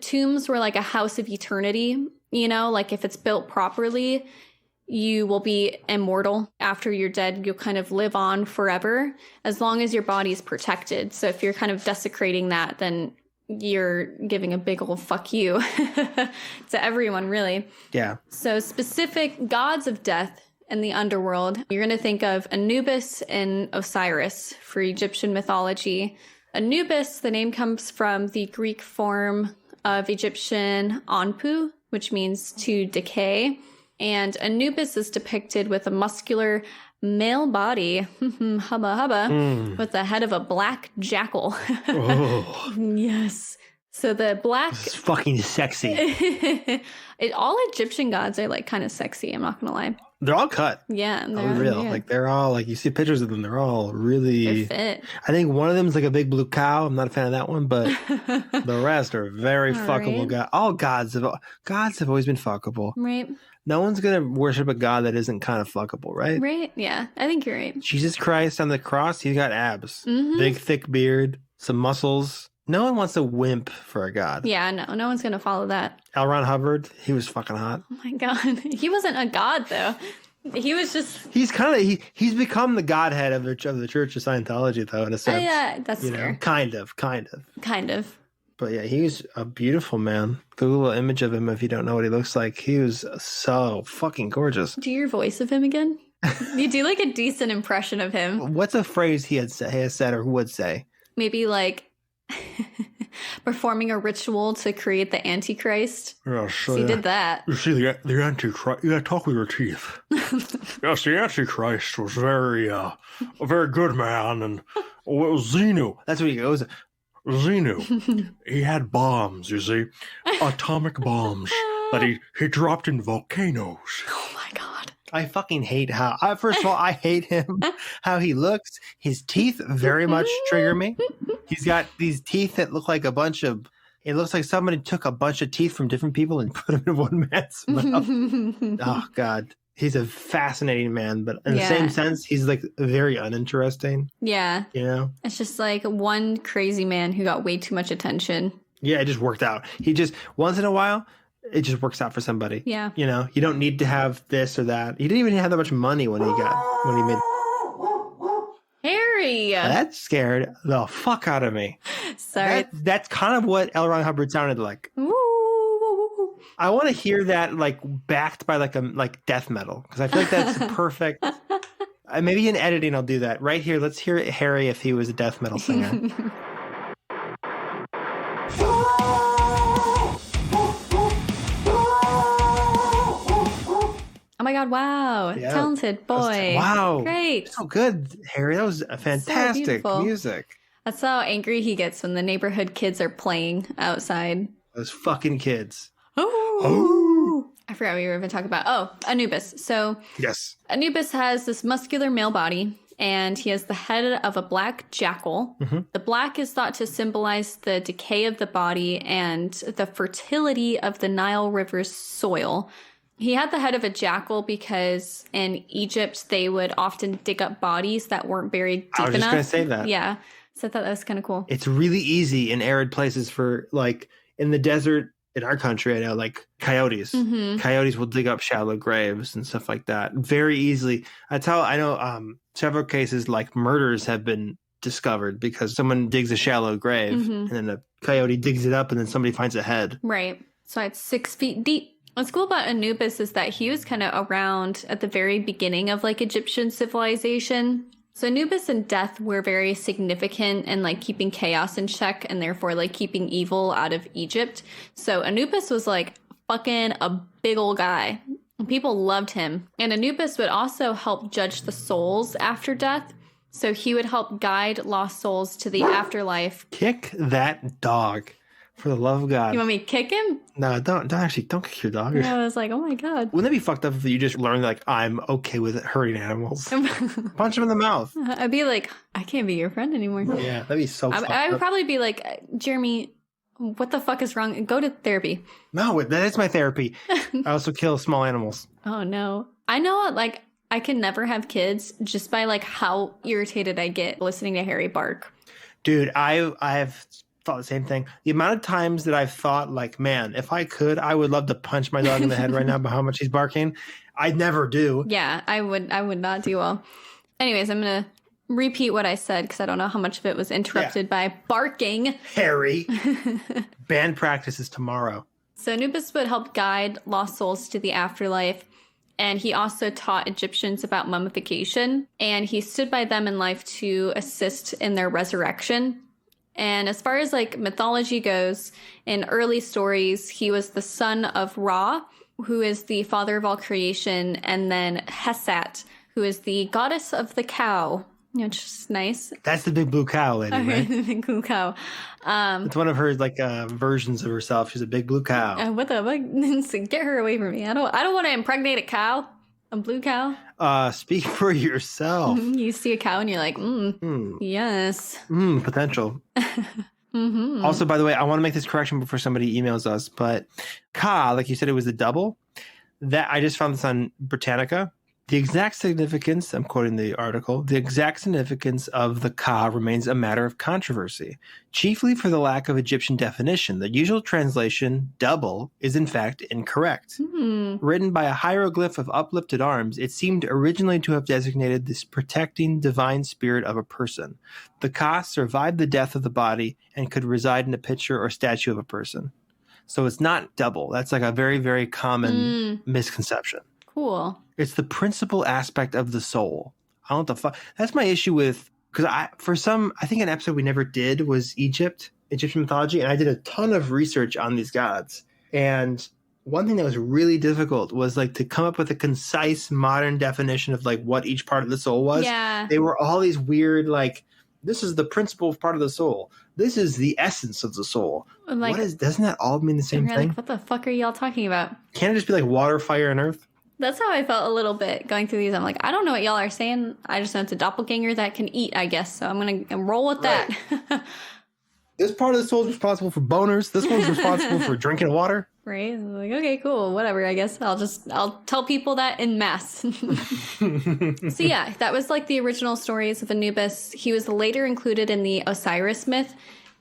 tombs were like a house of eternity, you know, like if it's built properly, you will be immortal. After you're dead, you'll kind of live on forever as long as your body is protected. So if you're kind of desecrating that, then you're giving a big old fuck you to everyone, really. Yeah. So specific gods of death in the underworld, you're going to think of Anubis and Osiris for Egyptian mythology. Anubis, the name comes from the Greek form of Egyptian Anpu, which means to decay. And Anubis is depicted with a muscular male body, hubba hubba, with the head of a black jackal. Oh. Yes. So the black... This is fucking sexy. All Egyptian gods are like kind of sexy, I'm not going to lie. They're all cut. Yeah. They're real. Like they're all like, you see pictures of them, they're all really... They're fit. I think one of them is like a big blue cow. I'm not a fan of that one, but the rest are very fuckable right. gods. All gods have always been fuckable. Right. No one's going to worship a god that isn't kind of fuckable, right? Right. Yeah. I think you're right. Jesus Christ on the cross, he's got abs. Mm-hmm. Big, thick beard, some muscles. No one wants a wimp for a god. Yeah, no one's going to follow that. L. Ron Hubbard, he was fucking hot. Oh my God. He wasn't a god, though. He was just... He's kind of... He's become the godhead of the Church of Scientology, though, in a sense. Yeah, that's fair. Kind of. Kind of. But yeah, he was a beautiful man. Google an image of him if you don't know what he looks like. He was so fucking gorgeous. Do your voice of him again? You do like a decent impression of him. What's a phrase he has said or would say? Maybe like performing a ritual to create the Antichrist. Yes, He did that. You see, the Antichrist, you gotta talk with your teeth. Yes, the Antichrist was a very good man, and it was Zeno. That's what he goes. Zeno, he had bombs, you see, atomic bombs that he dropped in volcanoes. Oh my God. I fucking hate how. First of all, I hate him. How he looks. His teeth very much trigger me. He's got these teeth that look like a bunch of. It looks like somebody took a bunch of teeth from different people and put them in one man's mouth. Oh God, he's a fascinating man, but in the same sense, he's like very uninteresting. Yeah, you know, it's just like one crazy man who got way too much attention. Yeah, it just worked out. He just once in a while. It just works out for somebody. Yeah. You know, you don't need to have this or that. He didn't even have that much money when he made. Harry! That scared the fuck out of me. Sorry. That's kind of what L. Ron Hubbard sounded like. Ooh. I want to hear that like backed by like death metal because I feel like that's perfect. Maybe in editing I'll do that. Right here, let's hear Harry if he was a death metal singer. Oh my God, wow. Yeah. Talented boy. Wow. Great. So good, Harry. That was a fantastic music. That's how angry he gets when the neighborhood kids are playing outside. Those fucking kids. Oh. I forgot what we were even talking about. Oh, Anubis. So yes. Anubis has this muscular male body, and he has the head of a black jackal. Mm-hmm. The black is thought to symbolize the decay of the body and the fertility of the Nile River's soil. He had the head of a jackal because in Egypt, they would often dig up bodies that weren't buried deep enough. I was just going to say that. Yeah. So I thought that was kind of cool. It's really easy in arid places for like in the desert in our country, I know like coyotes. Mm-hmm. Coyotes will dig up shallow graves and stuff like that very easily. That's how I know several cases like murders have been discovered because someone digs a shallow grave and then a coyote digs it up and then somebody finds a head. Right. So it's 6 feet deep. What's cool about Anubis is that he was kind of around at the very beginning of like Egyptian civilization. So Anubis and death were very significant in like keeping chaos in check and therefore like keeping evil out of Egypt. So Anubis was like fucking a big old guy. People loved him. And Anubis would also help judge the souls after death. So he would help guide lost souls to the afterlife. Kick that dog. For the love of God. You want me to kick him? No, don't kick your dog. Yeah, I was like, oh my God. Wouldn't that be fucked up if you just learned like, I'm okay with hurting animals? Punch him in the mouth. I'd be like, I can't be your friend anymore. Yeah, that'd be so fucked I would up. probably be like, Jeremy, what the fuck is wrong? Go to therapy. No, that is my therapy. I also kill small animals. Oh no. I know like I can never have kids just by like how irritated I get listening to Harry bark. Dude, I've thought the same thing. The amount of times that I've thought like, man, if I could, I would love to punch my dog in the head right now by how much he's barking. I never do. Yeah, I would not do well. Anyways, I'm going to repeat what I said because I don't know how much of it was interrupted by barking. Harry. Band practice is tomorrow. So Anubis would help guide lost souls to the afterlife. And he also taught Egyptians about mummification. And he stood by them in life to assist in their resurrection. And as far as like mythology goes, in early stories, he was the son of Ra, who is the father of all creation, and then Hesat, who is the goddess of the cow, which is nice. That's the big blue cow lady, right? The big blue cow. It's one of her like versions of herself. She's a big blue cow. What the fuck? Get her away from me. I don't want to impregnate a cow. A blue cow? Speak for yourself. You see a cow and you're like, yes. Potential. Mm-hmm. Also, by the way, I want to make this correction before somebody emails us, but ka, like you said, it was a double. That I just found this on Britannica. The exact significance, I'm quoting the article, the exact significance of the ka remains a matter of controversy, chiefly for the lack of Egyptian definition. The usual translation, double, is in fact incorrect. Written by a hieroglyph of uplifted arms, it seemed originally to have designated this protecting divine spirit of a person. The ka survived the death of the body and could reside in a picture or statue of a person. So it's not double. That's like a very, very common misconception. Cool. It's the principal aspect of the soul. I don't know what the fuck. That's my issue with, because I think an episode we never did was Egyptian mythology, and I did a ton of research on these gods. And one thing that was really difficult was like to come up with a concise modern definition of like what each part of the soul was. Yeah. They were all these weird, like, this is the principal part of the soul. This is the essence of the soul. Like, doesn't that all mean the same thing? Like, what the fuck are y'all talking about? Can't it just be like water, fire, and earth? That's how I felt a little bit going through these. I'm like, I don't know what y'all are saying. I just know it's a doppelganger that can eat, I guess. So I'm going to roll with that. This part of the soul is responsible for boners. This one's responsible for drinking water. Right? I'm like, okay, cool. Whatever, I guess. I'll tell people that en masse. So yeah, that was like the original stories of Anubis. He was later included in the Osiris myth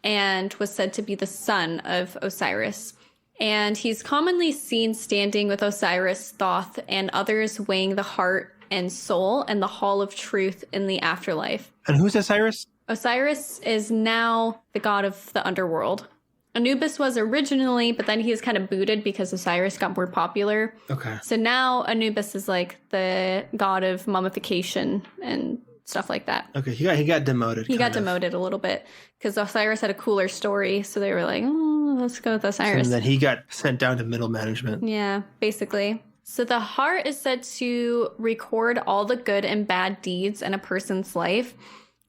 and was said to be the son of Osiris. And he's commonly seen standing with Osiris, Thoth, and others weighing the heart and soul in the Hall of Truth in the afterlife. And who's Osiris? Osiris is now the god of the underworld. Anubis was originally, but then he was kind of booted because Osiris got more popular. Okay. So now Anubis is like the god of mummification and stuff like that. Okay, he got demoted. He got demoted a little bit because Osiris had a cooler story. So they were like, let's go with Osiris. And then he got sent down to middle management. Yeah, basically. So the heart is said to record all the good and bad deeds in a person's life.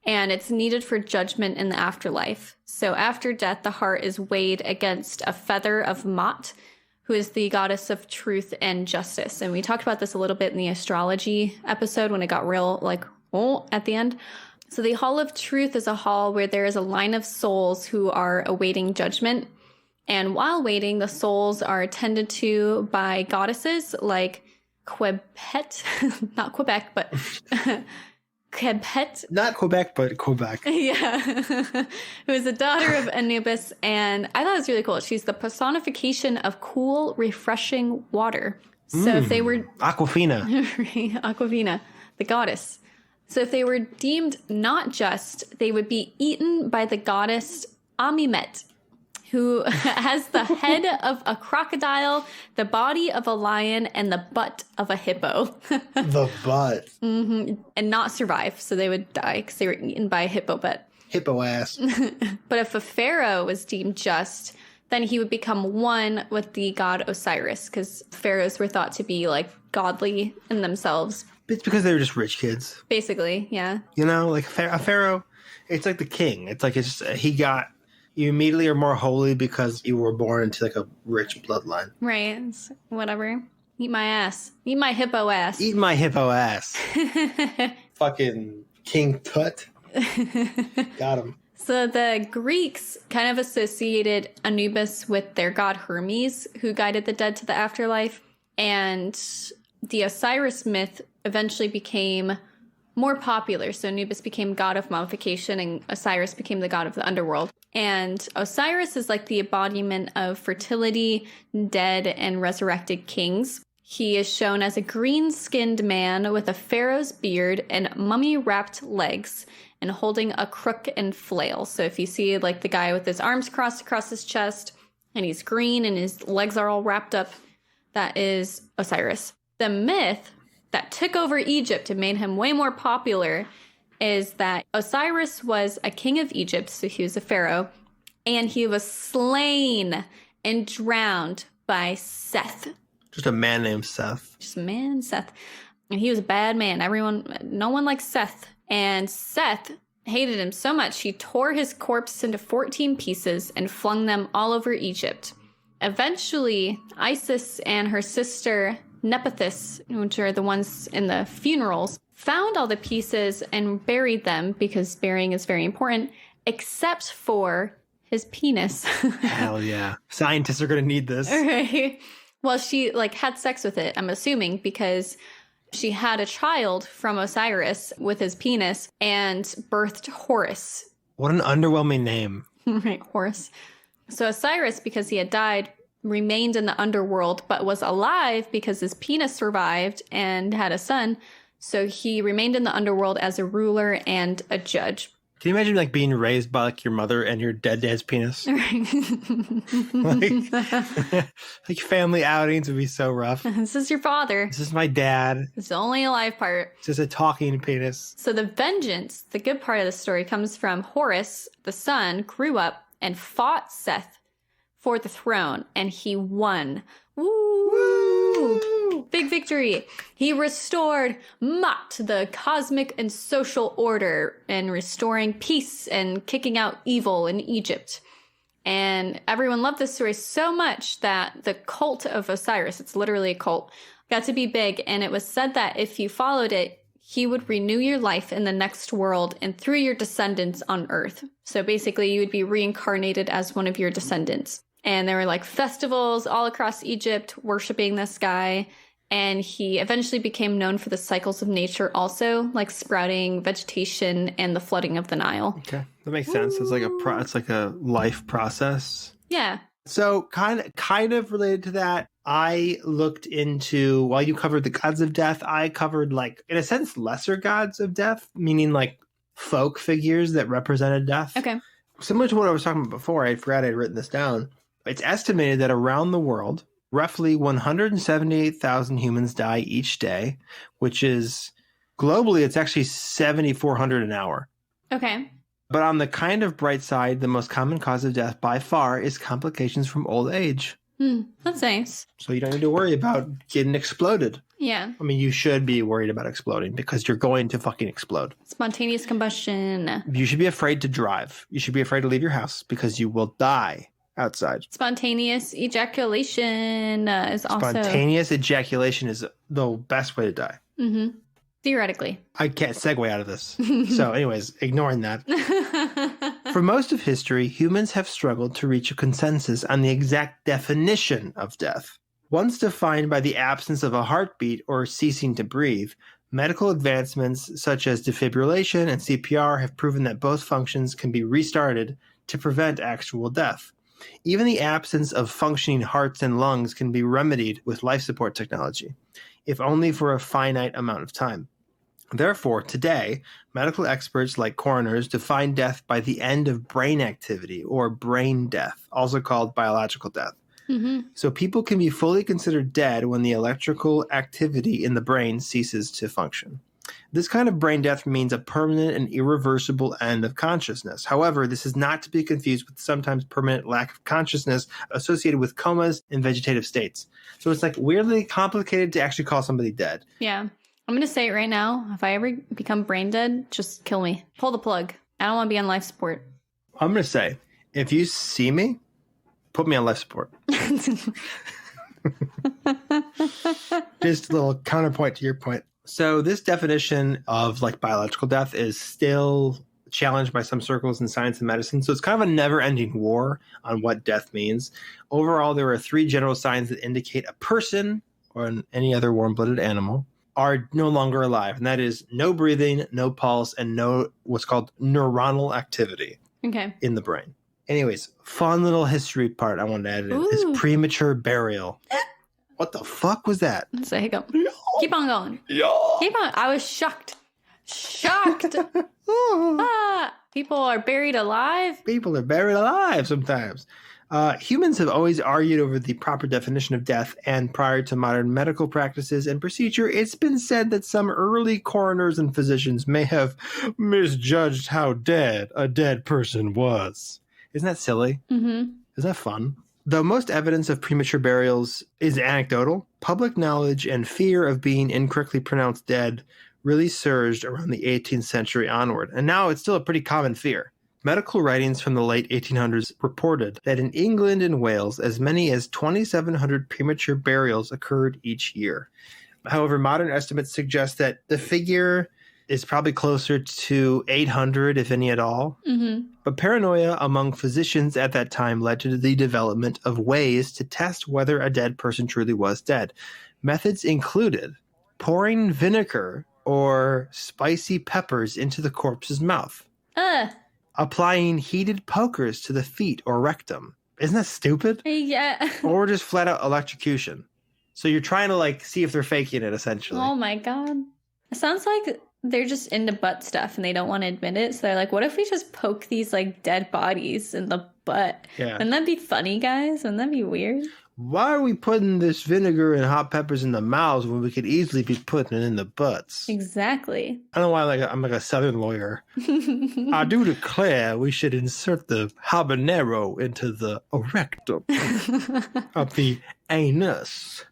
And it's needed for judgment in the afterlife. So after death, the heart is weighed against a feather of Mot, who is the goddess of truth and justice. And we talked about this a little bit in the astrology episode when it got real, like, at the end. So the Hall of Truth is a hall where there is a line of souls who are awaiting judgment. And while waiting, the souls are attended to by goddesses like Quebet, not Quebec, but... Quebet. Not Quebec, but Quebec. Yeah. Who is the daughter of Anubis. And I thought it was really cool. She's the personification of cool, refreshing water. So if they were... Aquafina. Aquafina, the goddess. So if they were deemed not just, they would be eaten by the goddess Amimet, who has the head of a crocodile, the body of a lion, and the butt of a hippo. The butt. Mm-hmm. And not survive, so they would die because they were eaten by a hippo butt. Hippo ass. But if a pharaoh was deemed just, then he would become one with the god Osiris, because pharaohs were thought to be like godly in themselves. It's because they were just rich kids. Basically, yeah. You know, like a pharaoh, it's like the king. It's like you immediately are more holy because you were born into like a rich bloodline. Right. It's whatever. Eat my ass. Eat my hippo ass. Eat my hippo ass. Fucking King Tut. Got him. So the Greeks kind of associated Anubis with their god Hermes, who guided the dead to the afterlife. And the Osiris myth eventually became more popular. So Anubis became god of mummification and Osiris became the god of the underworld. And Osiris is like the embodiment of fertility, dead, and resurrected kings. He is shown as a green-skinned man with a pharaoh's beard and mummy-wrapped legs and holding a crook and flail. So if you see like the guy with his arms crossed across his chest and he's green and his legs are all wrapped up, that is Osiris. The myth that took over Egypt and made him way more popular is that Osiris was a king of Egypt, so he was a pharaoh, and he was slain and drowned by Seth. Just a man named Seth. Just a man, Seth. And he was a bad man. No one liked Seth. And Seth hated him so much, he tore his corpse into 14 pieces and flung them all over Egypt. Eventually, Isis and her sister Nephthys, which are the ones in the funerals, found all the pieces and buried them because burying is very important, except for his penis. Hell yeah. Scientists are going to need this. Right. Well, she had sex with it, I'm assuming, because she had a child from Osiris with his penis and birthed Horus. What an underwhelming name. Right, Horus. So Osiris, because he had died, remained in the underworld, but was alive because his penis survived and had a son. So he remained in the underworld as a ruler and a judge. Can you imagine being raised by your mother and your dead dad's penis? Family outings would be so rough. This is your father. This is my dad. It's the only alive part. It's just a talking penis. So the vengeance, the good part of the story, comes from Horus, the son, grew up and fought Seth for the throne, and he won. Woo! Woo! Big victory. He restored Mot, the cosmic and social order, and restoring peace and kicking out evil in Egypt. And everyone loved this story so much that the cult of Osiris, it's literally a cult, got to be big, and it was said that if you followed it, he would renew your life in the next world and through your descendants on Earth. So basically, you would be reincarnated as one of your descendants. And there were like festivals all across Egypt worshiping this guy. And he eventually became known for the cycles of nature also, like sprouting vegetation and the flooding of the Nile. Okay, that makes sense. It's like a life process. Yeah. So kind of related to that, I looked into, while you covered the gods of death, I covered, like, in a sense, lesser gods of death, meaning like folk figures that represented death. Okay. Similar to what I was talking about before, I forgot I'd written this down. It's estimated that around the world, roughly 178,000 humans die each day, which is, globally, it's actually 7,400 an hour. Okay. But on the kind of bright side, the most common cause of death by far is complications from old age. That's nice. So you don't need to worry about getting exploded. Yeah. I mean, you should be worried about exploding because you're going to fucking explode. Spontaneous combustion. You should be afraid to drive. You should be afraid to leave your house because you will die outside. Spontaneous ejaculation is also... Spontaneous ejaculation is the best way to die. Mm-hmm. Theoretically. I can't segue out of this. So anyways, ignoring that. For most of history, humans have struggled to reach a consensus on the exact definition of death. Once defined by the absence of a heartbeat or ceasing to breathe, medical advancements such as defibrillation and CPR have proven that both functions can be restarted to prevent actual death. Even the absence of functioning hearts and lungs can be remedied with life support technology, if only for a finite amount of time. Therefore, today, medical experts like coroners define death by the end of brain activity, or brain death, also called biological death. Mm-hmm. So people can be fully considered dead when the electrical activity in the brain ceases to function. This kind of brain death means a permanent and irreversible end of consciousness. However, this is not to be confused with sometimes permanent lack of consciousness associated with comas and vegetative states. So it's like weirdly complicated to actually call somebody dead. Yeah. I'm going to say it right now. If I ever become brain dead, just kill me. Pull the plug. I don't want to be on life support. I'm going to say, if you see me, put me on life support. Just a little counterpoint to your point. So this definition of like biological death is still challenged by some circles in science and medicine. So it's kind of a never-ending war on what death means. Overall, there are 3 general signs that indicate a person or any other warm-blooded animal are no longer alive. And that is no breathing, no pulse, and no what's called neuronal activity in the brain. Anyways, fun little history part I wanted to add in is premature burial. What the fuck was that? That's a hiccup. Keep on going. Keep on. I was shocked. People are buried alive. People are buried alive sometimes. Humans have always argued over the proper definition of death, and prior to modern medical practices and procedure, it's been said that some early coroners and physicians may have misjudged how dead a dead person was. Isn't that silly? Mm-hmm. Isn't that fun? Though most evidence of premature burials is anecdotal, public knowledge and fear of being incorrectly pronounced dead really surged around the 18th century onward, and now it's still a pretty common fear. Medical writings from the late 1800s reported that in England and Wales, as many as 2,700 premature burials occurred each year. However, modern estimates suggest that the figure is probably closer to 800, if any at all. Mm-hmm. But paranoia among physicians at that time led to the development of ways to test whether a dead person truly was dead. Methods included pouring vinegar or spicy peppers into the corpse's mouth. Applying heated pokers to the feet or rectum. Isn't that stupid? Yeah. Or just flat out electrocution. So you're trying to like see if they're faking it, essentially. Oh my god. It sounds like they're just into butt stuff and they don't want to admit it. So they're like, what if we just poke these like dead bodies in the butt? Yeah. Wouldn't that be funny, guys? Wouldn't that be weird? Why are we putting this vinegar and hot peppers in the mouths when we could easily be putting it in the butts? Exactly. I don't know why I'm like a Southern lawyer. I do declare we should insert the habanero into the rectum of the anus.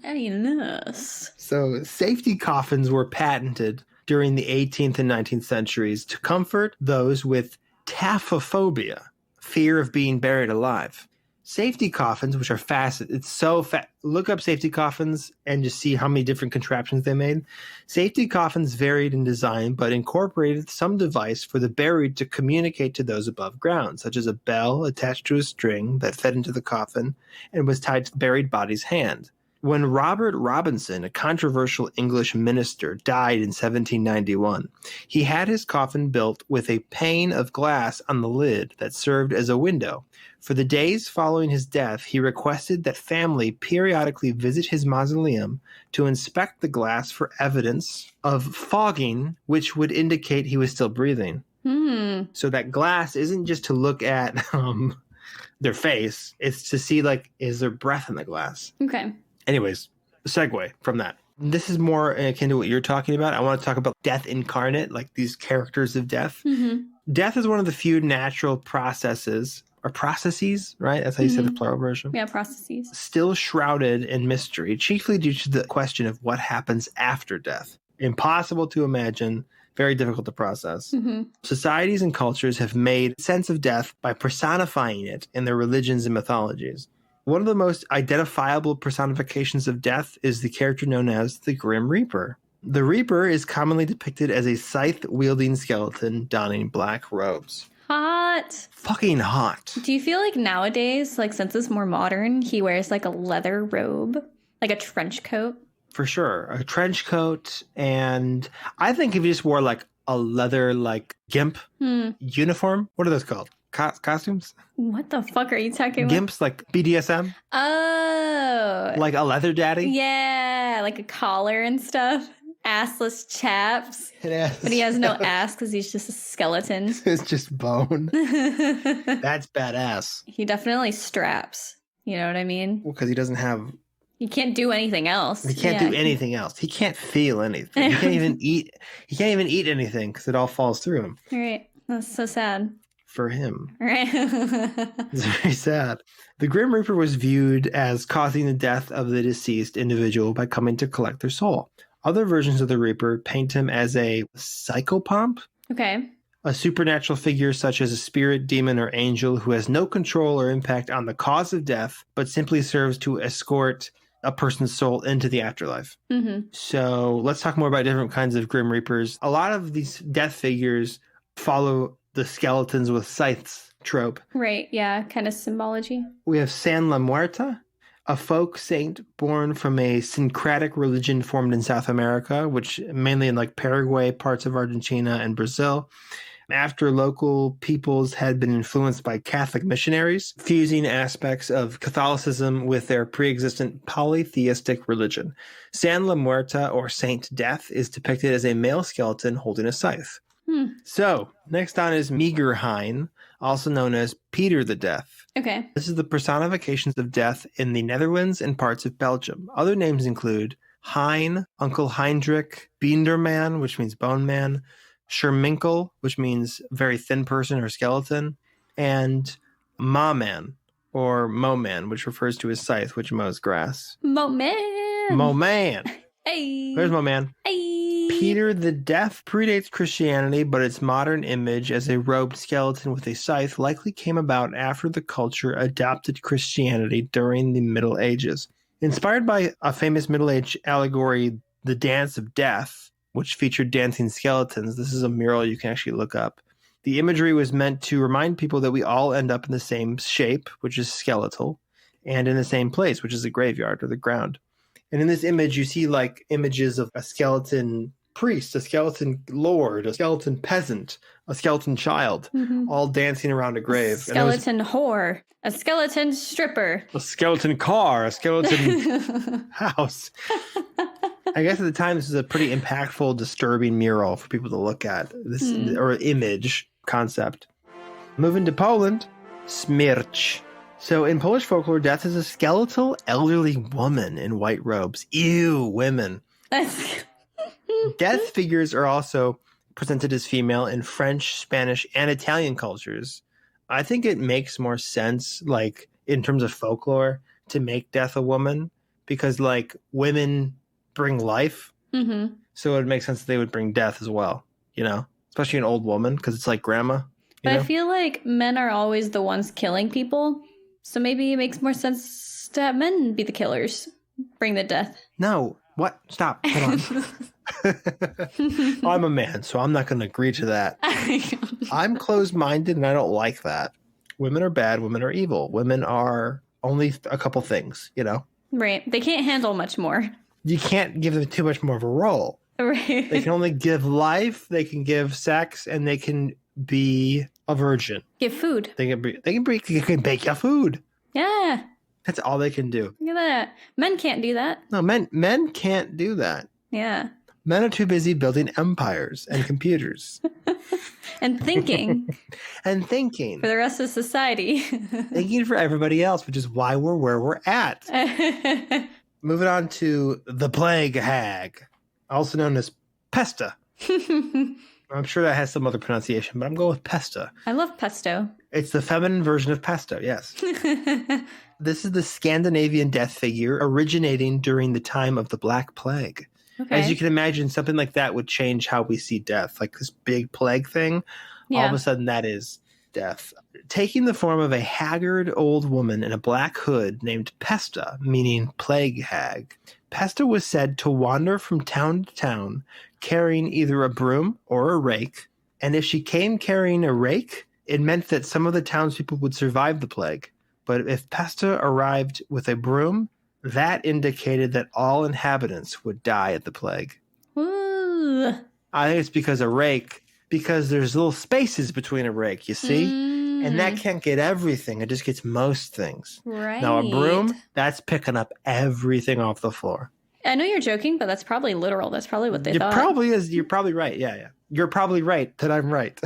Anus. So safety coffins were patented during the 18th and 19th centuries to comfort those with taphophobia, fear of being buried alive. Safety coffins, which are fast, it's so fast. Look up safety coffins and just see how many different contraptions they made. Safety coffins varied in design, but incorporated some device for the buried to communicate to those above ground, such as a bell attached to a string that fed into the coffin and was tied to the buried body's hand. When Robert Robinson, a controversial English minister, died in 1791, he had his coffin built with a pane of glass on the lid that served as a window. For the days following his death, he requested that family periodically visit his mausoleum to inspect the glass for evidence of fogging, which would indicate he was still breathing. So that glass isn't just to look at their face, it's to see, like, is there breath in the glass? Okay. Anyways, segue from that. This is more akin to what you're talking about. I want to talk about death incarnate, like these characters of death. Death is one of the few natural processes, or processes, right? That's how you say the plural version. Yeah, processes. Still shrouded in mystery, chiefly due to the question of what happens after death. Impossible to imagine, very difficult to process. Societies and cultures have made sense of death by personifying it in their religions and mythologies. One of the most identifiable personifications of death is the character known as the Grim Reaper. The Reaper is commonly depicted as a scythe-wielding skeleton donning black robes. Hot. Fucking hot. Do you feel like nowadays, like since it's more modern, he wears like a leather robe, like a trench coat? For sure. A trench coat, and I think if he just wore like a leather like gimp uniform, what are those called? Costumes? What the fuck are you talking about? Gimps, like BDSM? Oh. Like a leather daddy? Yeah, like a collar and stuff. Assless chaps. But he has no ass because he's just a skeleton. It's just bone. That's badass. He definitely straps. You know what I mean? Well, because he doesn't have... He can't do anything else. He can't do anything else. He can't feel anything. He can't even eat. He can't even eat anything because it all falls through him. All right. That's so sad. For him. Right. It's very sad. The Grim Reaper was viewed as causing the death of the deceased individual by coming to collect their soul. Other versions of the Reaper paint him as a psychopomp. Okay. A supernatural figure such as a spirit, demon, or angel who has no control or impact on the cause of death, but simply serves to escort a person's soul into the afterlife. So let's talk more about different kinds of Grim Reapers. A lot of these death figures follow the skeletons with scythes trope. Right, yeah, kind of symbology. We have San La Muerta, a folk saint born from a syncretic religion formed in South America, which mainly in like Paraguay, parts of Argentina, and Brazil, after local peoples had been influenced by Catholic missionaries, fusing aspects of Catholicism with their pre-existent polytheistic religion. San La Muerta, or Saint Death, is depicted as a male skeleton holding a scythe. So, next on is Meagerhein, also known as Peter the Death. Okay. This is the personifications of death in the Netherlands and parts of Belgium. Other names include Hein, Uncle Heinrich, Beenderman, which means bone man, Scherminkel, which means very thin person or skeleton, and Ma-man, or Mo-man, which refers to his scythe, which mows grass. Mo-man! Mo-man! Hey! There's Mo-man. Hey! Peter the Death predates Christianity, but its modern image as a robed skeleton with a scythe likely came about after the culture adopted Christianity during the Middle Ages. Inspired by a famous Middle Age allegory, The Dance of Death, which featured dancing skeletons, this is a mural you can actually look up. The imagery was meant to remind people that we all end up in the same shape, which is skeletal, and in the same place, which is a graveyard or the ground. And in this image, you see like images of a skeleton priest, a skeleton lord, a skeleton peasant, a skeleton child, all dancing around a grave. A skeleton whore, a skeleton stripper, a skeleton car, a skeleton house. I guess at the time, this is a pretty impactful, disturbing mural for people to look at, this or image concept. Moving to Poland, Śmierć. So in Polish folklore, death is a skeletal elderly woman in white robes. Ew, women. Death figures are also presented as female in French, Spanish, and Italian cultures. I think it makes more sense, like in terms of folklore, to make death a woman because like women bring life. So it would make sense that they would bring death as well, you know, especially an old woman because it's like grandma. But I feel like men are always the ones killing people. So maybe it makes more sense to have men be the killers. Bring the death. No. What? Stop. Hold on. I'm a man, so I'm not going to agree to that. I'm closed-minded, and I don't like that. Women are bad. Women are evil. Women are only a couple things, you know? Right. They can't handle much more. You can't give them too much more of a role. Right. They can only give life, they can give sex, and they can be a virgin. Give food. They can bake your food. Yeah. That's all they can do. Look at that. Men can't do that. No, men can't do that. Yeah. Men are too busy building empires and computers. And thinking. And thinking. For the rest of society. Thinking for everybody else, which is why we're where we're at. Moving on to the plague hag, also known as Pesta. I'm sure that has some other pronunciation, but I'm going with Pesta. I love pesto. It's the feminine version of pesto, yes. This is the Scandinavian death figure originating during the time of the Black Plague. Okay. As you can imagine, something like that would change how we see death. Like this big plague thing, all of a sudden that is death. Taking the form of a haggard old woman in a black hood named Pesta, meaning plague hag. Pesta was said to wander from town to town carrying either a broom or a rake, and if she came carrying a rake, it meant that some of the townspeople would survive the plague. But if Pesta arrived with a broom, that indicated that all inhabitants would die at the plague. Ooh. I think it's because there's little spaces between a rake, you see? And that can't get everything. It just gets most things. Right. Now, a broom, that's picking up everything off the floor. I know you're joking, but that's probably literal. That's probably what they thought. It probably is. You're probably right. Yeah. You're probably right that I'm right.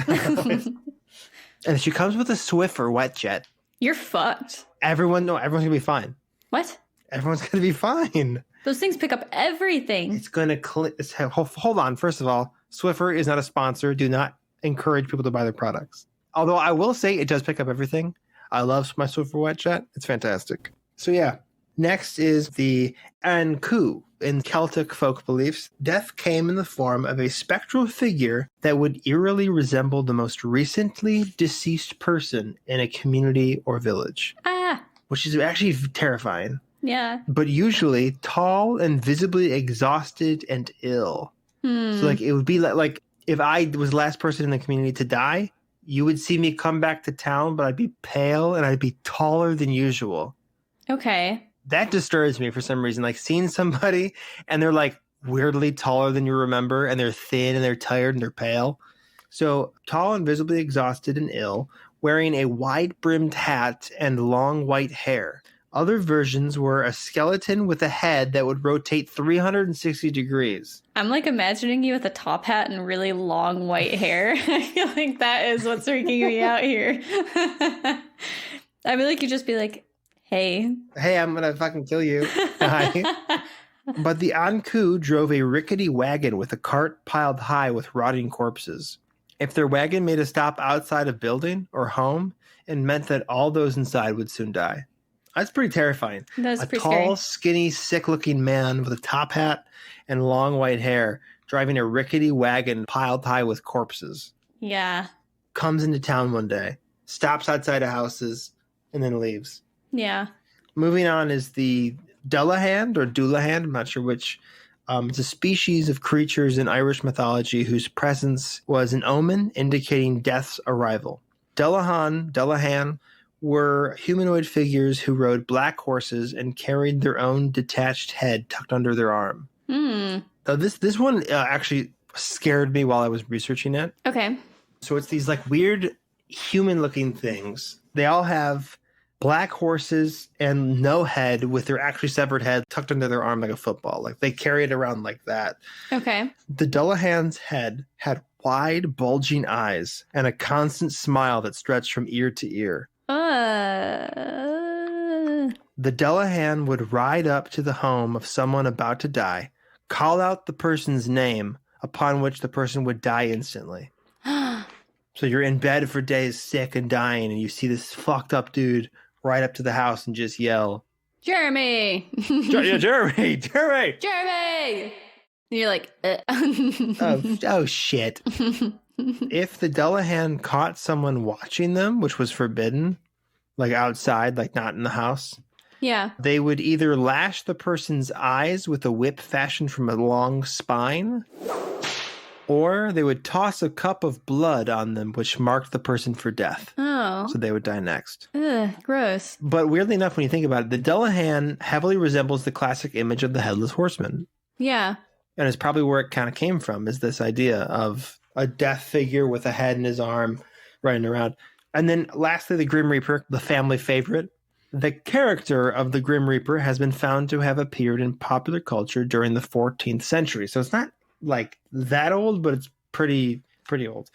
And she comes with a Swiffer wet jet. You're fucked. Everyone's going to be fine. What? Everyone's going to be fine. Those things pick up everything. It's going to hold on. First of all, Swiffer is not a sponsor. Do not encourage people to buy their products. Although I will say it does pick up everything. I love my Swiffer wet jet. It's fantastic. So yeah. Next is the Anku. In Celtic folk beliefs, death came in the form of a spectral figure that would eerily resemble the most recently deceased person in a community or village. Which is actually terrifying. Yeah. But usually tall and visibly exhausted and ill. So like it would be like if I was the last person in the community to die, you would see me come back to town, but I'd be pale and I'd be taller than usual. Okay. That disturbs me for some reason. Like seeing somebody and they're like weirdly taller than you remember, and they're thin and they're tired and they're pale. So tall and visibly exhausted and ill, wearing a wide-brimmed hat and long white hair. Other versions were a skeleton with a head that would rotate 360 degrees. I'm like imagining you with a top hat and really long white hair. I feel like that is what's freaking me out here. I feel like you'd just be like, hey, I'm gonna fucking kill you. But the Anku drove a rickety wagon with a cart piled high with rotting corpses. If their wagon made a stop outside a building or home, it meant that all those inside would soon die. That's pretty terrifying. That's pretty tall, scary. skinny, sick-looking man with a top hat and long white hair driving a rickety wagon piled high with corpses. Yeah. Comes into town one day, stops outside of houses, and then leaves. Yeah. Moving on is the Dullahan or Dullahan. I'm not sure which. It's a species of creatures in Irish mythology whose presence was an omen indicating death's arrival. Dullahan were humanoid figures who rode black horses and carried their own detached head tucked under their arm. So this one actually scared me while I was researching it. Okay. So it's these like weird human-looking things. They all have black horses and no head with their actually severed head tucked under their arm like a football. Like they carry it around like that. Okay. The Dullahan's head had wide, bulging eyes and a constant smile that stretched from ear to ear. The Dullahan would ride up to the home of someone about to die, call out the person's name, upon which the person would die instantly. So you're in bed for days sick and dying, and you see this fucked up dude ride up to the house and just yell, Jeremy! Jeremy! And you're like, oh, shit. If the Dullahan caught someone watching them, which was forbidden, like outside, like not in the house. Yeah. They would either lash the person's eyes with a whip fashioned from a long spine, or they would toss a cup of blood on them, which marked the person for death. Oh. So they would die next. Ugh, gross. But weirdly enough, when you think about it, the Dullahan heavily resembles the classic image of the Headless Horseman. Yeah. And it's probably where it kind of came from, is this idea of a death figure with a head in his arm running around. And then lastly, the Grim Reaper, the family favorite. The character of the Grim Reaper has been found to have appeared in popular culture during the 14th century. So it's not like that old, but it's pretty old.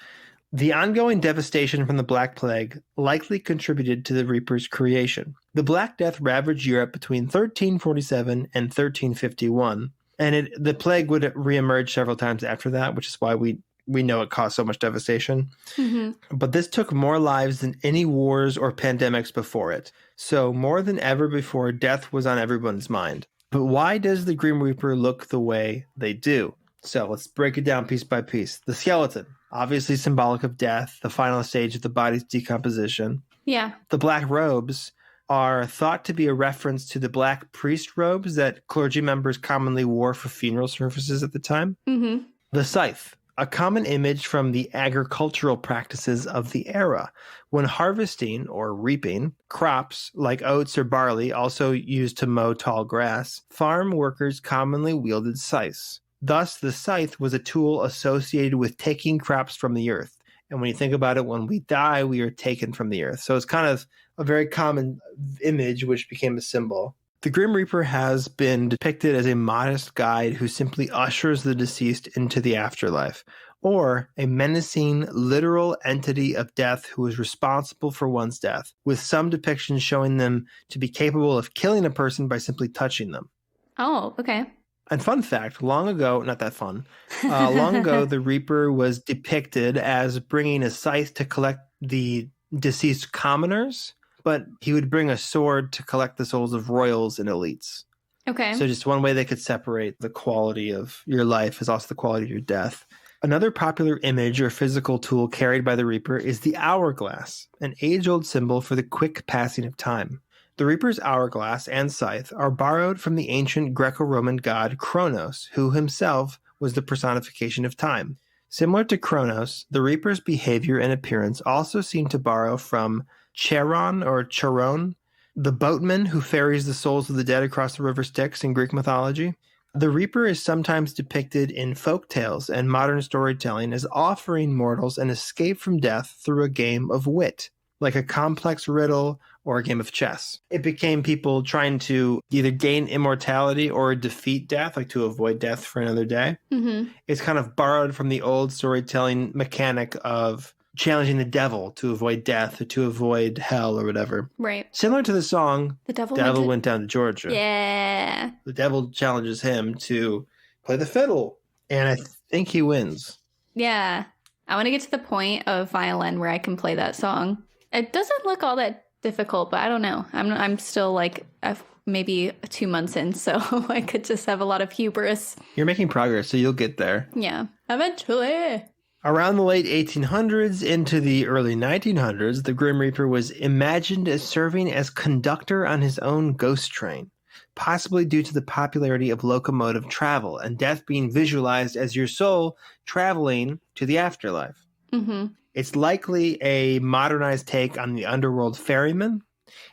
The ongoing devastation from the Black Plague likely contributed to the Reaper's creation. The Black Death ravaged Europe between 1347 and 1351, and the plague would reemerge several times after that, which is why we know it caused so much devastation. Mm-hmm. But this took more lives than any wars or pandemics before it. So more than ever before, death was on everyone's mind. But why does the Grim Reaper look the way they do? So let's break it down piece by piece. The skeleton, obviously symbolic of death, the final stage of the body's decomposition. Yeah. The black robes are thought to be a reference to the black priest robes that clergy members commonly wore for funeral services at the time. Mm-hmm. The scythe, a common image from the agricultural practices of the era. When harvesting or reaping crops like oats or barley, also used to mow tall grass, farm workers commonly wielded scythes. Thus, the scythe was a tool associated with taking crops from the earth. And when you think about it, when we die, we are taken from the earth. So it's kind of a very common image, which became a symbol. The Grim Reaper has been depicted as a modest guide who simply ushers the deceased into the afterlife, or a menacing, literal entity of death who is responsible for one's death, with some depictions showing them to be capable of killing a person by simply touching them. Oh, okay. And fun fact, long ago, not that fun, long ago, the Reaper was depicted as bringing a scythe to collect the deceased commoners, but he would bring a sword to collect the souls of royals and elites. Okay. So just one way they could separate the quality of your life is also the quality of your death. Another popular image or physical tool carried by the Reaper is the hourglass, an age-old symbol for the quick passing of time. The Reaper's hourglass and scythe are borrowed from the ancient Greco-Roman god Kronos, who himself was the personification of time. Similar to Kronos, the Reaper's behavior and appearance also seem to borrow from Charon or Charon, the boatman who ferries the souls of the dead across the river Styx in Greek mythology. The Reaper is sometimes depicted in folk tales and modern storytelling as offering mortals an escape from death through a game of wit, like a complex riddle or a game of chess. It became people trying to either gain immortality or defeat death, like to avoid death for another day. Mm-hmm. It's kind of borrowed from the old storytelling mechanic of challenging the devil to avoid death or to avoid hell or whatever. Right. Similar to the song, The Devil Went Down to Georgia. Yeah. The devil challenges him to play the fiddle, and I think he wins. Yeah. I want to get to the point of violin where I can play that song. It doesn't look all that difficult, but I don't know. I'm still like maybe 2 months in, so I could just have a lot of hubris. You're making progress, so you'll get there. Yeah, eventually. Around the late 1800s into the early 1900s, the Grim Reaper was imagined as serving as conductor on his own ghost train, possibly due to the popularity of locomotive travel and death being visualized as your soul traveling to the afterlife. Mm-hmm. It's likely a modernized take on the underworld ferryman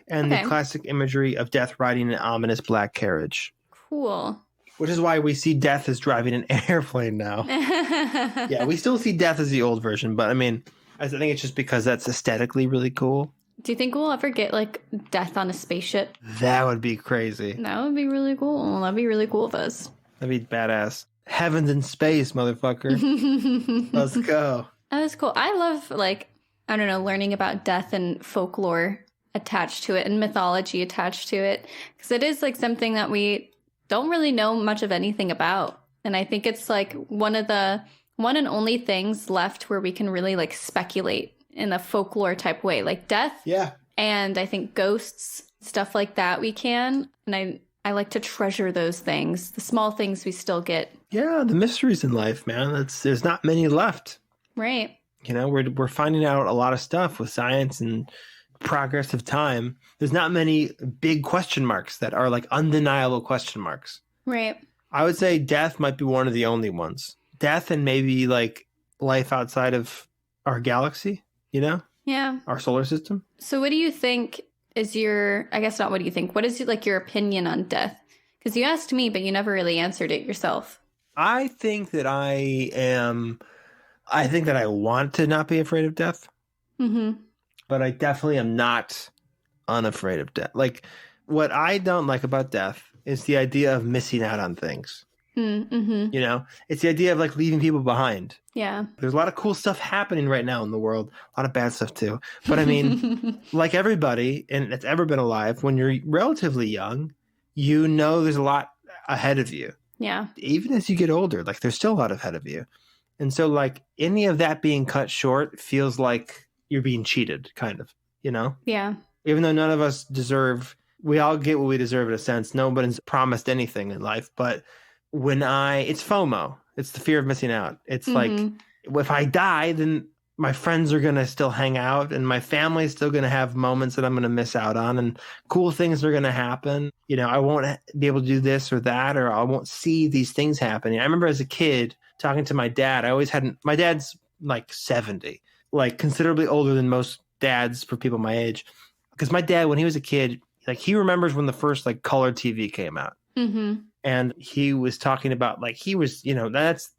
and the classic imagery of death riding an ominous black carriage. Cool. Which is why we see death as driving an airplane now. Yeah, we still see death as the old version, but I mean, I think it's just because that's aesthetically really cool. Do you think we'll ever get like death on a spaceship? That would be crazy. That would be really cool. That'd be really cool of us. That'd be badass. Heavens in space, motherfucker. Let's go. That's cool. I love, like, I don't know, learning about death and folklore attached to it and mythology attached to it. Because it is, like, something that we don't really know much of anything about. And I think it's, like, one and only things left where we can really, like, speculate in a folklore type way. Like death. Yeah. And I think ghosts, stuff like that we can. And I like to treasure those things. The small things we still get. Yeah, the mysteries in life, man. There's not many left. Right. You know, we're finding out a lot of stuff with science and progress of time, there's not many big question marks that are like undeniable question marks. Right. I would say death might be one of the only ones. Death and maybe like life outside of our galaxy, you know? Yeah. Our solar system. So what do you think is your, I guess not what do you think, what is like your opinion on death? Because you asked me, but you never really answered it yourself. I think that I want to not be afraid of death. Mm-hmm. But I definitely am not unafraid of death. Like, what I don't like about death is the idea of missing out on things. Mm-hmm. You know, it's the idea of like leaving people behind. Yeah. There's a lot of cool stuff happening right now in the world, a lot of bad stuff too. But I mean, like everybody and that's ever been alive, when you're relatively young, you know there's a lot ahead of you. Yeah. Even as you get older, like there's still a lot ahead of you. And so like any of that being cut short feels like you're being cheated, kind of, you know? Yeah. Even though none of us deserve, we all get what we deserve in a sense. Nobody's promised anything in life. But it's FOMO. It's the fear of missing out. It's like, if I die, then my friends are going to still hang out and my family's still going to have moments that I'm going to miss out on and cool things are going to happen. You know, I won't be able to do this or that, or I won't see these things happening. I remember as a kid talking to my dad, my dad's like 70, like considerably older than most dads for people my age. Because my dad, when he was a kid, like he remembers when the first like color TV came out. Mm-hmm. And he was talking about like, he was, you know, that's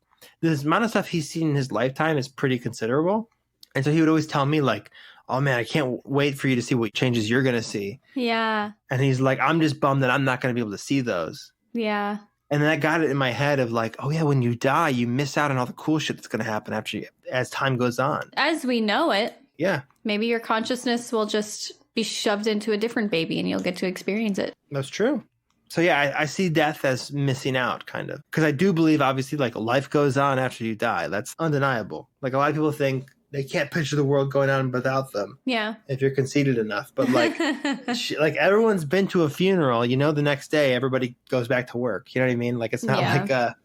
this amount of stuff he's seen in his lifetime is pretty considerable. And so he would always tell me like, oh man, I can't wait for you to see what changes you're going to see. Yeah. And he's like, I'm just bummed that I'm not going to be able to see those. Yeah. And then I got it in my head of like, oh yeah, when you die, you miss out on all the cool shit that's going to happen as time goes on. As we know it. Yeah. Maybe your consciousness will just be shoved into a different baby and you'll get to experience it. That's true. So yeah, I see death as missing out, kind of. Because I do believe, obviously, like life goes on after you die. That's undeniable. Like a lot of people think they can't picture the world going on without them. Yeah. If you're conceited enough. But like, like everyone's been to a funeral, you know, the next day everybody goes back to work. You know what I mean? Like it's not like a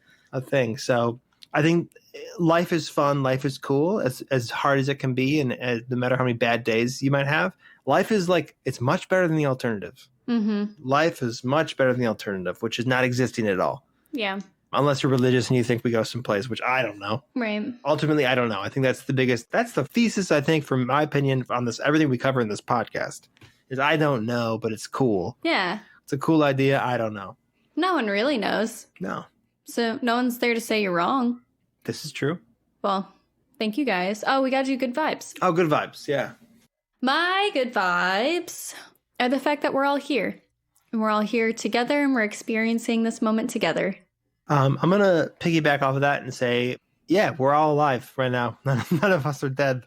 thing. So I think life is fun. Life is cool, as hard as it can be. And no matter how many bad days you might have, life is like, it's much better than the alternative. Mm-hmm. Life is much better than the alternative, which is not existing at all. Yeah. Unless you're religious and you think we go someplace, which I don't know. Right. Ultimately, I don't know. I think that's the thesis, I think, from my opinion, on this, everything we cover in this podcast, is I don't know, but it's cool. Yeah. It's a cool idea. I don't know. No one really knows. No. So no one's there to say you're wrong. This is true. Well, thank you guys. Oh, we got to do good vibes. Oh, good vibes. Yeah. My good vibes are the fact that we're all here. And we're all here together and we're experiencing this moment together. I'm going to piggyback off of that and say, yeah, we're all alive right now. None of us are dead.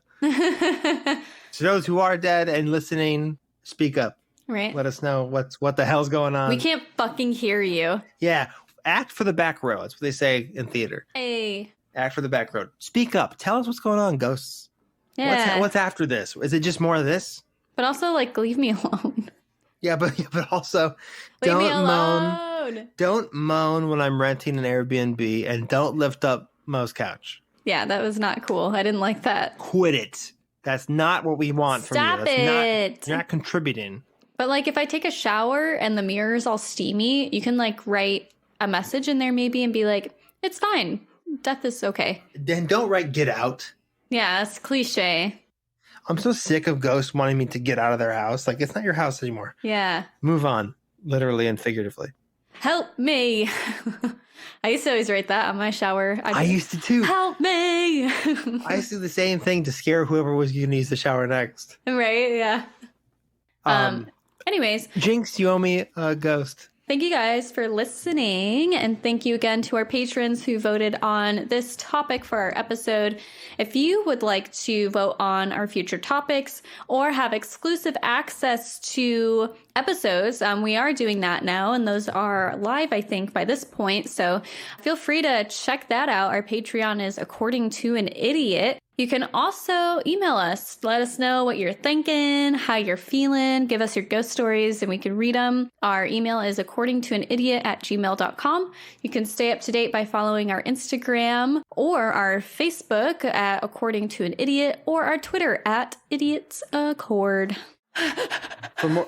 So those who are dead and listening, speak up. Right. Let us know what the hell's going on. We can't fucking hear you. Yeah. Act for the back row. That's what they say in theater. Hey. Act for the back row. Speak up. Tell us what's going on, ghosts. Yeah. What's after this? Is it just more of this? But also, like, leave me alone. Yeah, but also, leave me alone. Don't moan when I'm renting an Airbnb, and don't lift up Mo's couch. Yeah, that was not cool. I didn't like that. Quit it. That's not what we want from you. Stop it. You're not contributing. But, like, if I take a shower and the mirror is all steamy, you can, like, write a message in there maybe and be like, it's fine. Death is okay. Then don't write get out. Yeah, it's cliche. I'm so sick of ghosts wanting me to get out of their house. Like, it's not your house anymore. Yeah. Move on, literally and figuratively. Help me. I used to always write that on my shower. I used to too. Help me. I used to do the same thing to scare whoever was going to use the shower next. Right, yeah. Anyways. Jinx, you owe me a ghost. Thank you guys for listening, and thank you again to our patrons who voted on this topic for our episode. If you would like to vote on our future topics or have exclusive access to episodes, we are doing that now, and those are live, I think, by this point, so feel free to check that out. Our Patreon is According to an Idiot. You can also email us. Let us know what you're thinking, how you're feeling. Give us your ghost stories and we can read them. Our email is accordingtoanidiot@gmail.com. You can stay up to date by following our Instagram or our Facebook at According to an Idiot or our Twitter at Idiots Accord. For more,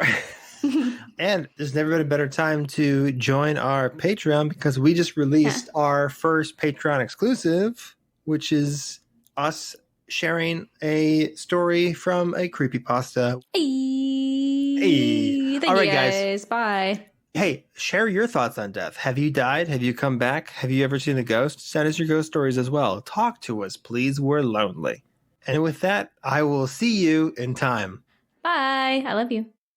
and there's never been a better time to join our Patreon because we just released our first Patreon exclusive, which is us sharing a story from a creepypasta. Hey. Thank All right, you guys. Bye. Hey, share your thoughts on death. Have you died? Have you come back? Have you ever seen a ghost? Send us your ghost stories as well. Talk to us, please. We're lonely. And with that, I will see you in time. Bye. I love you.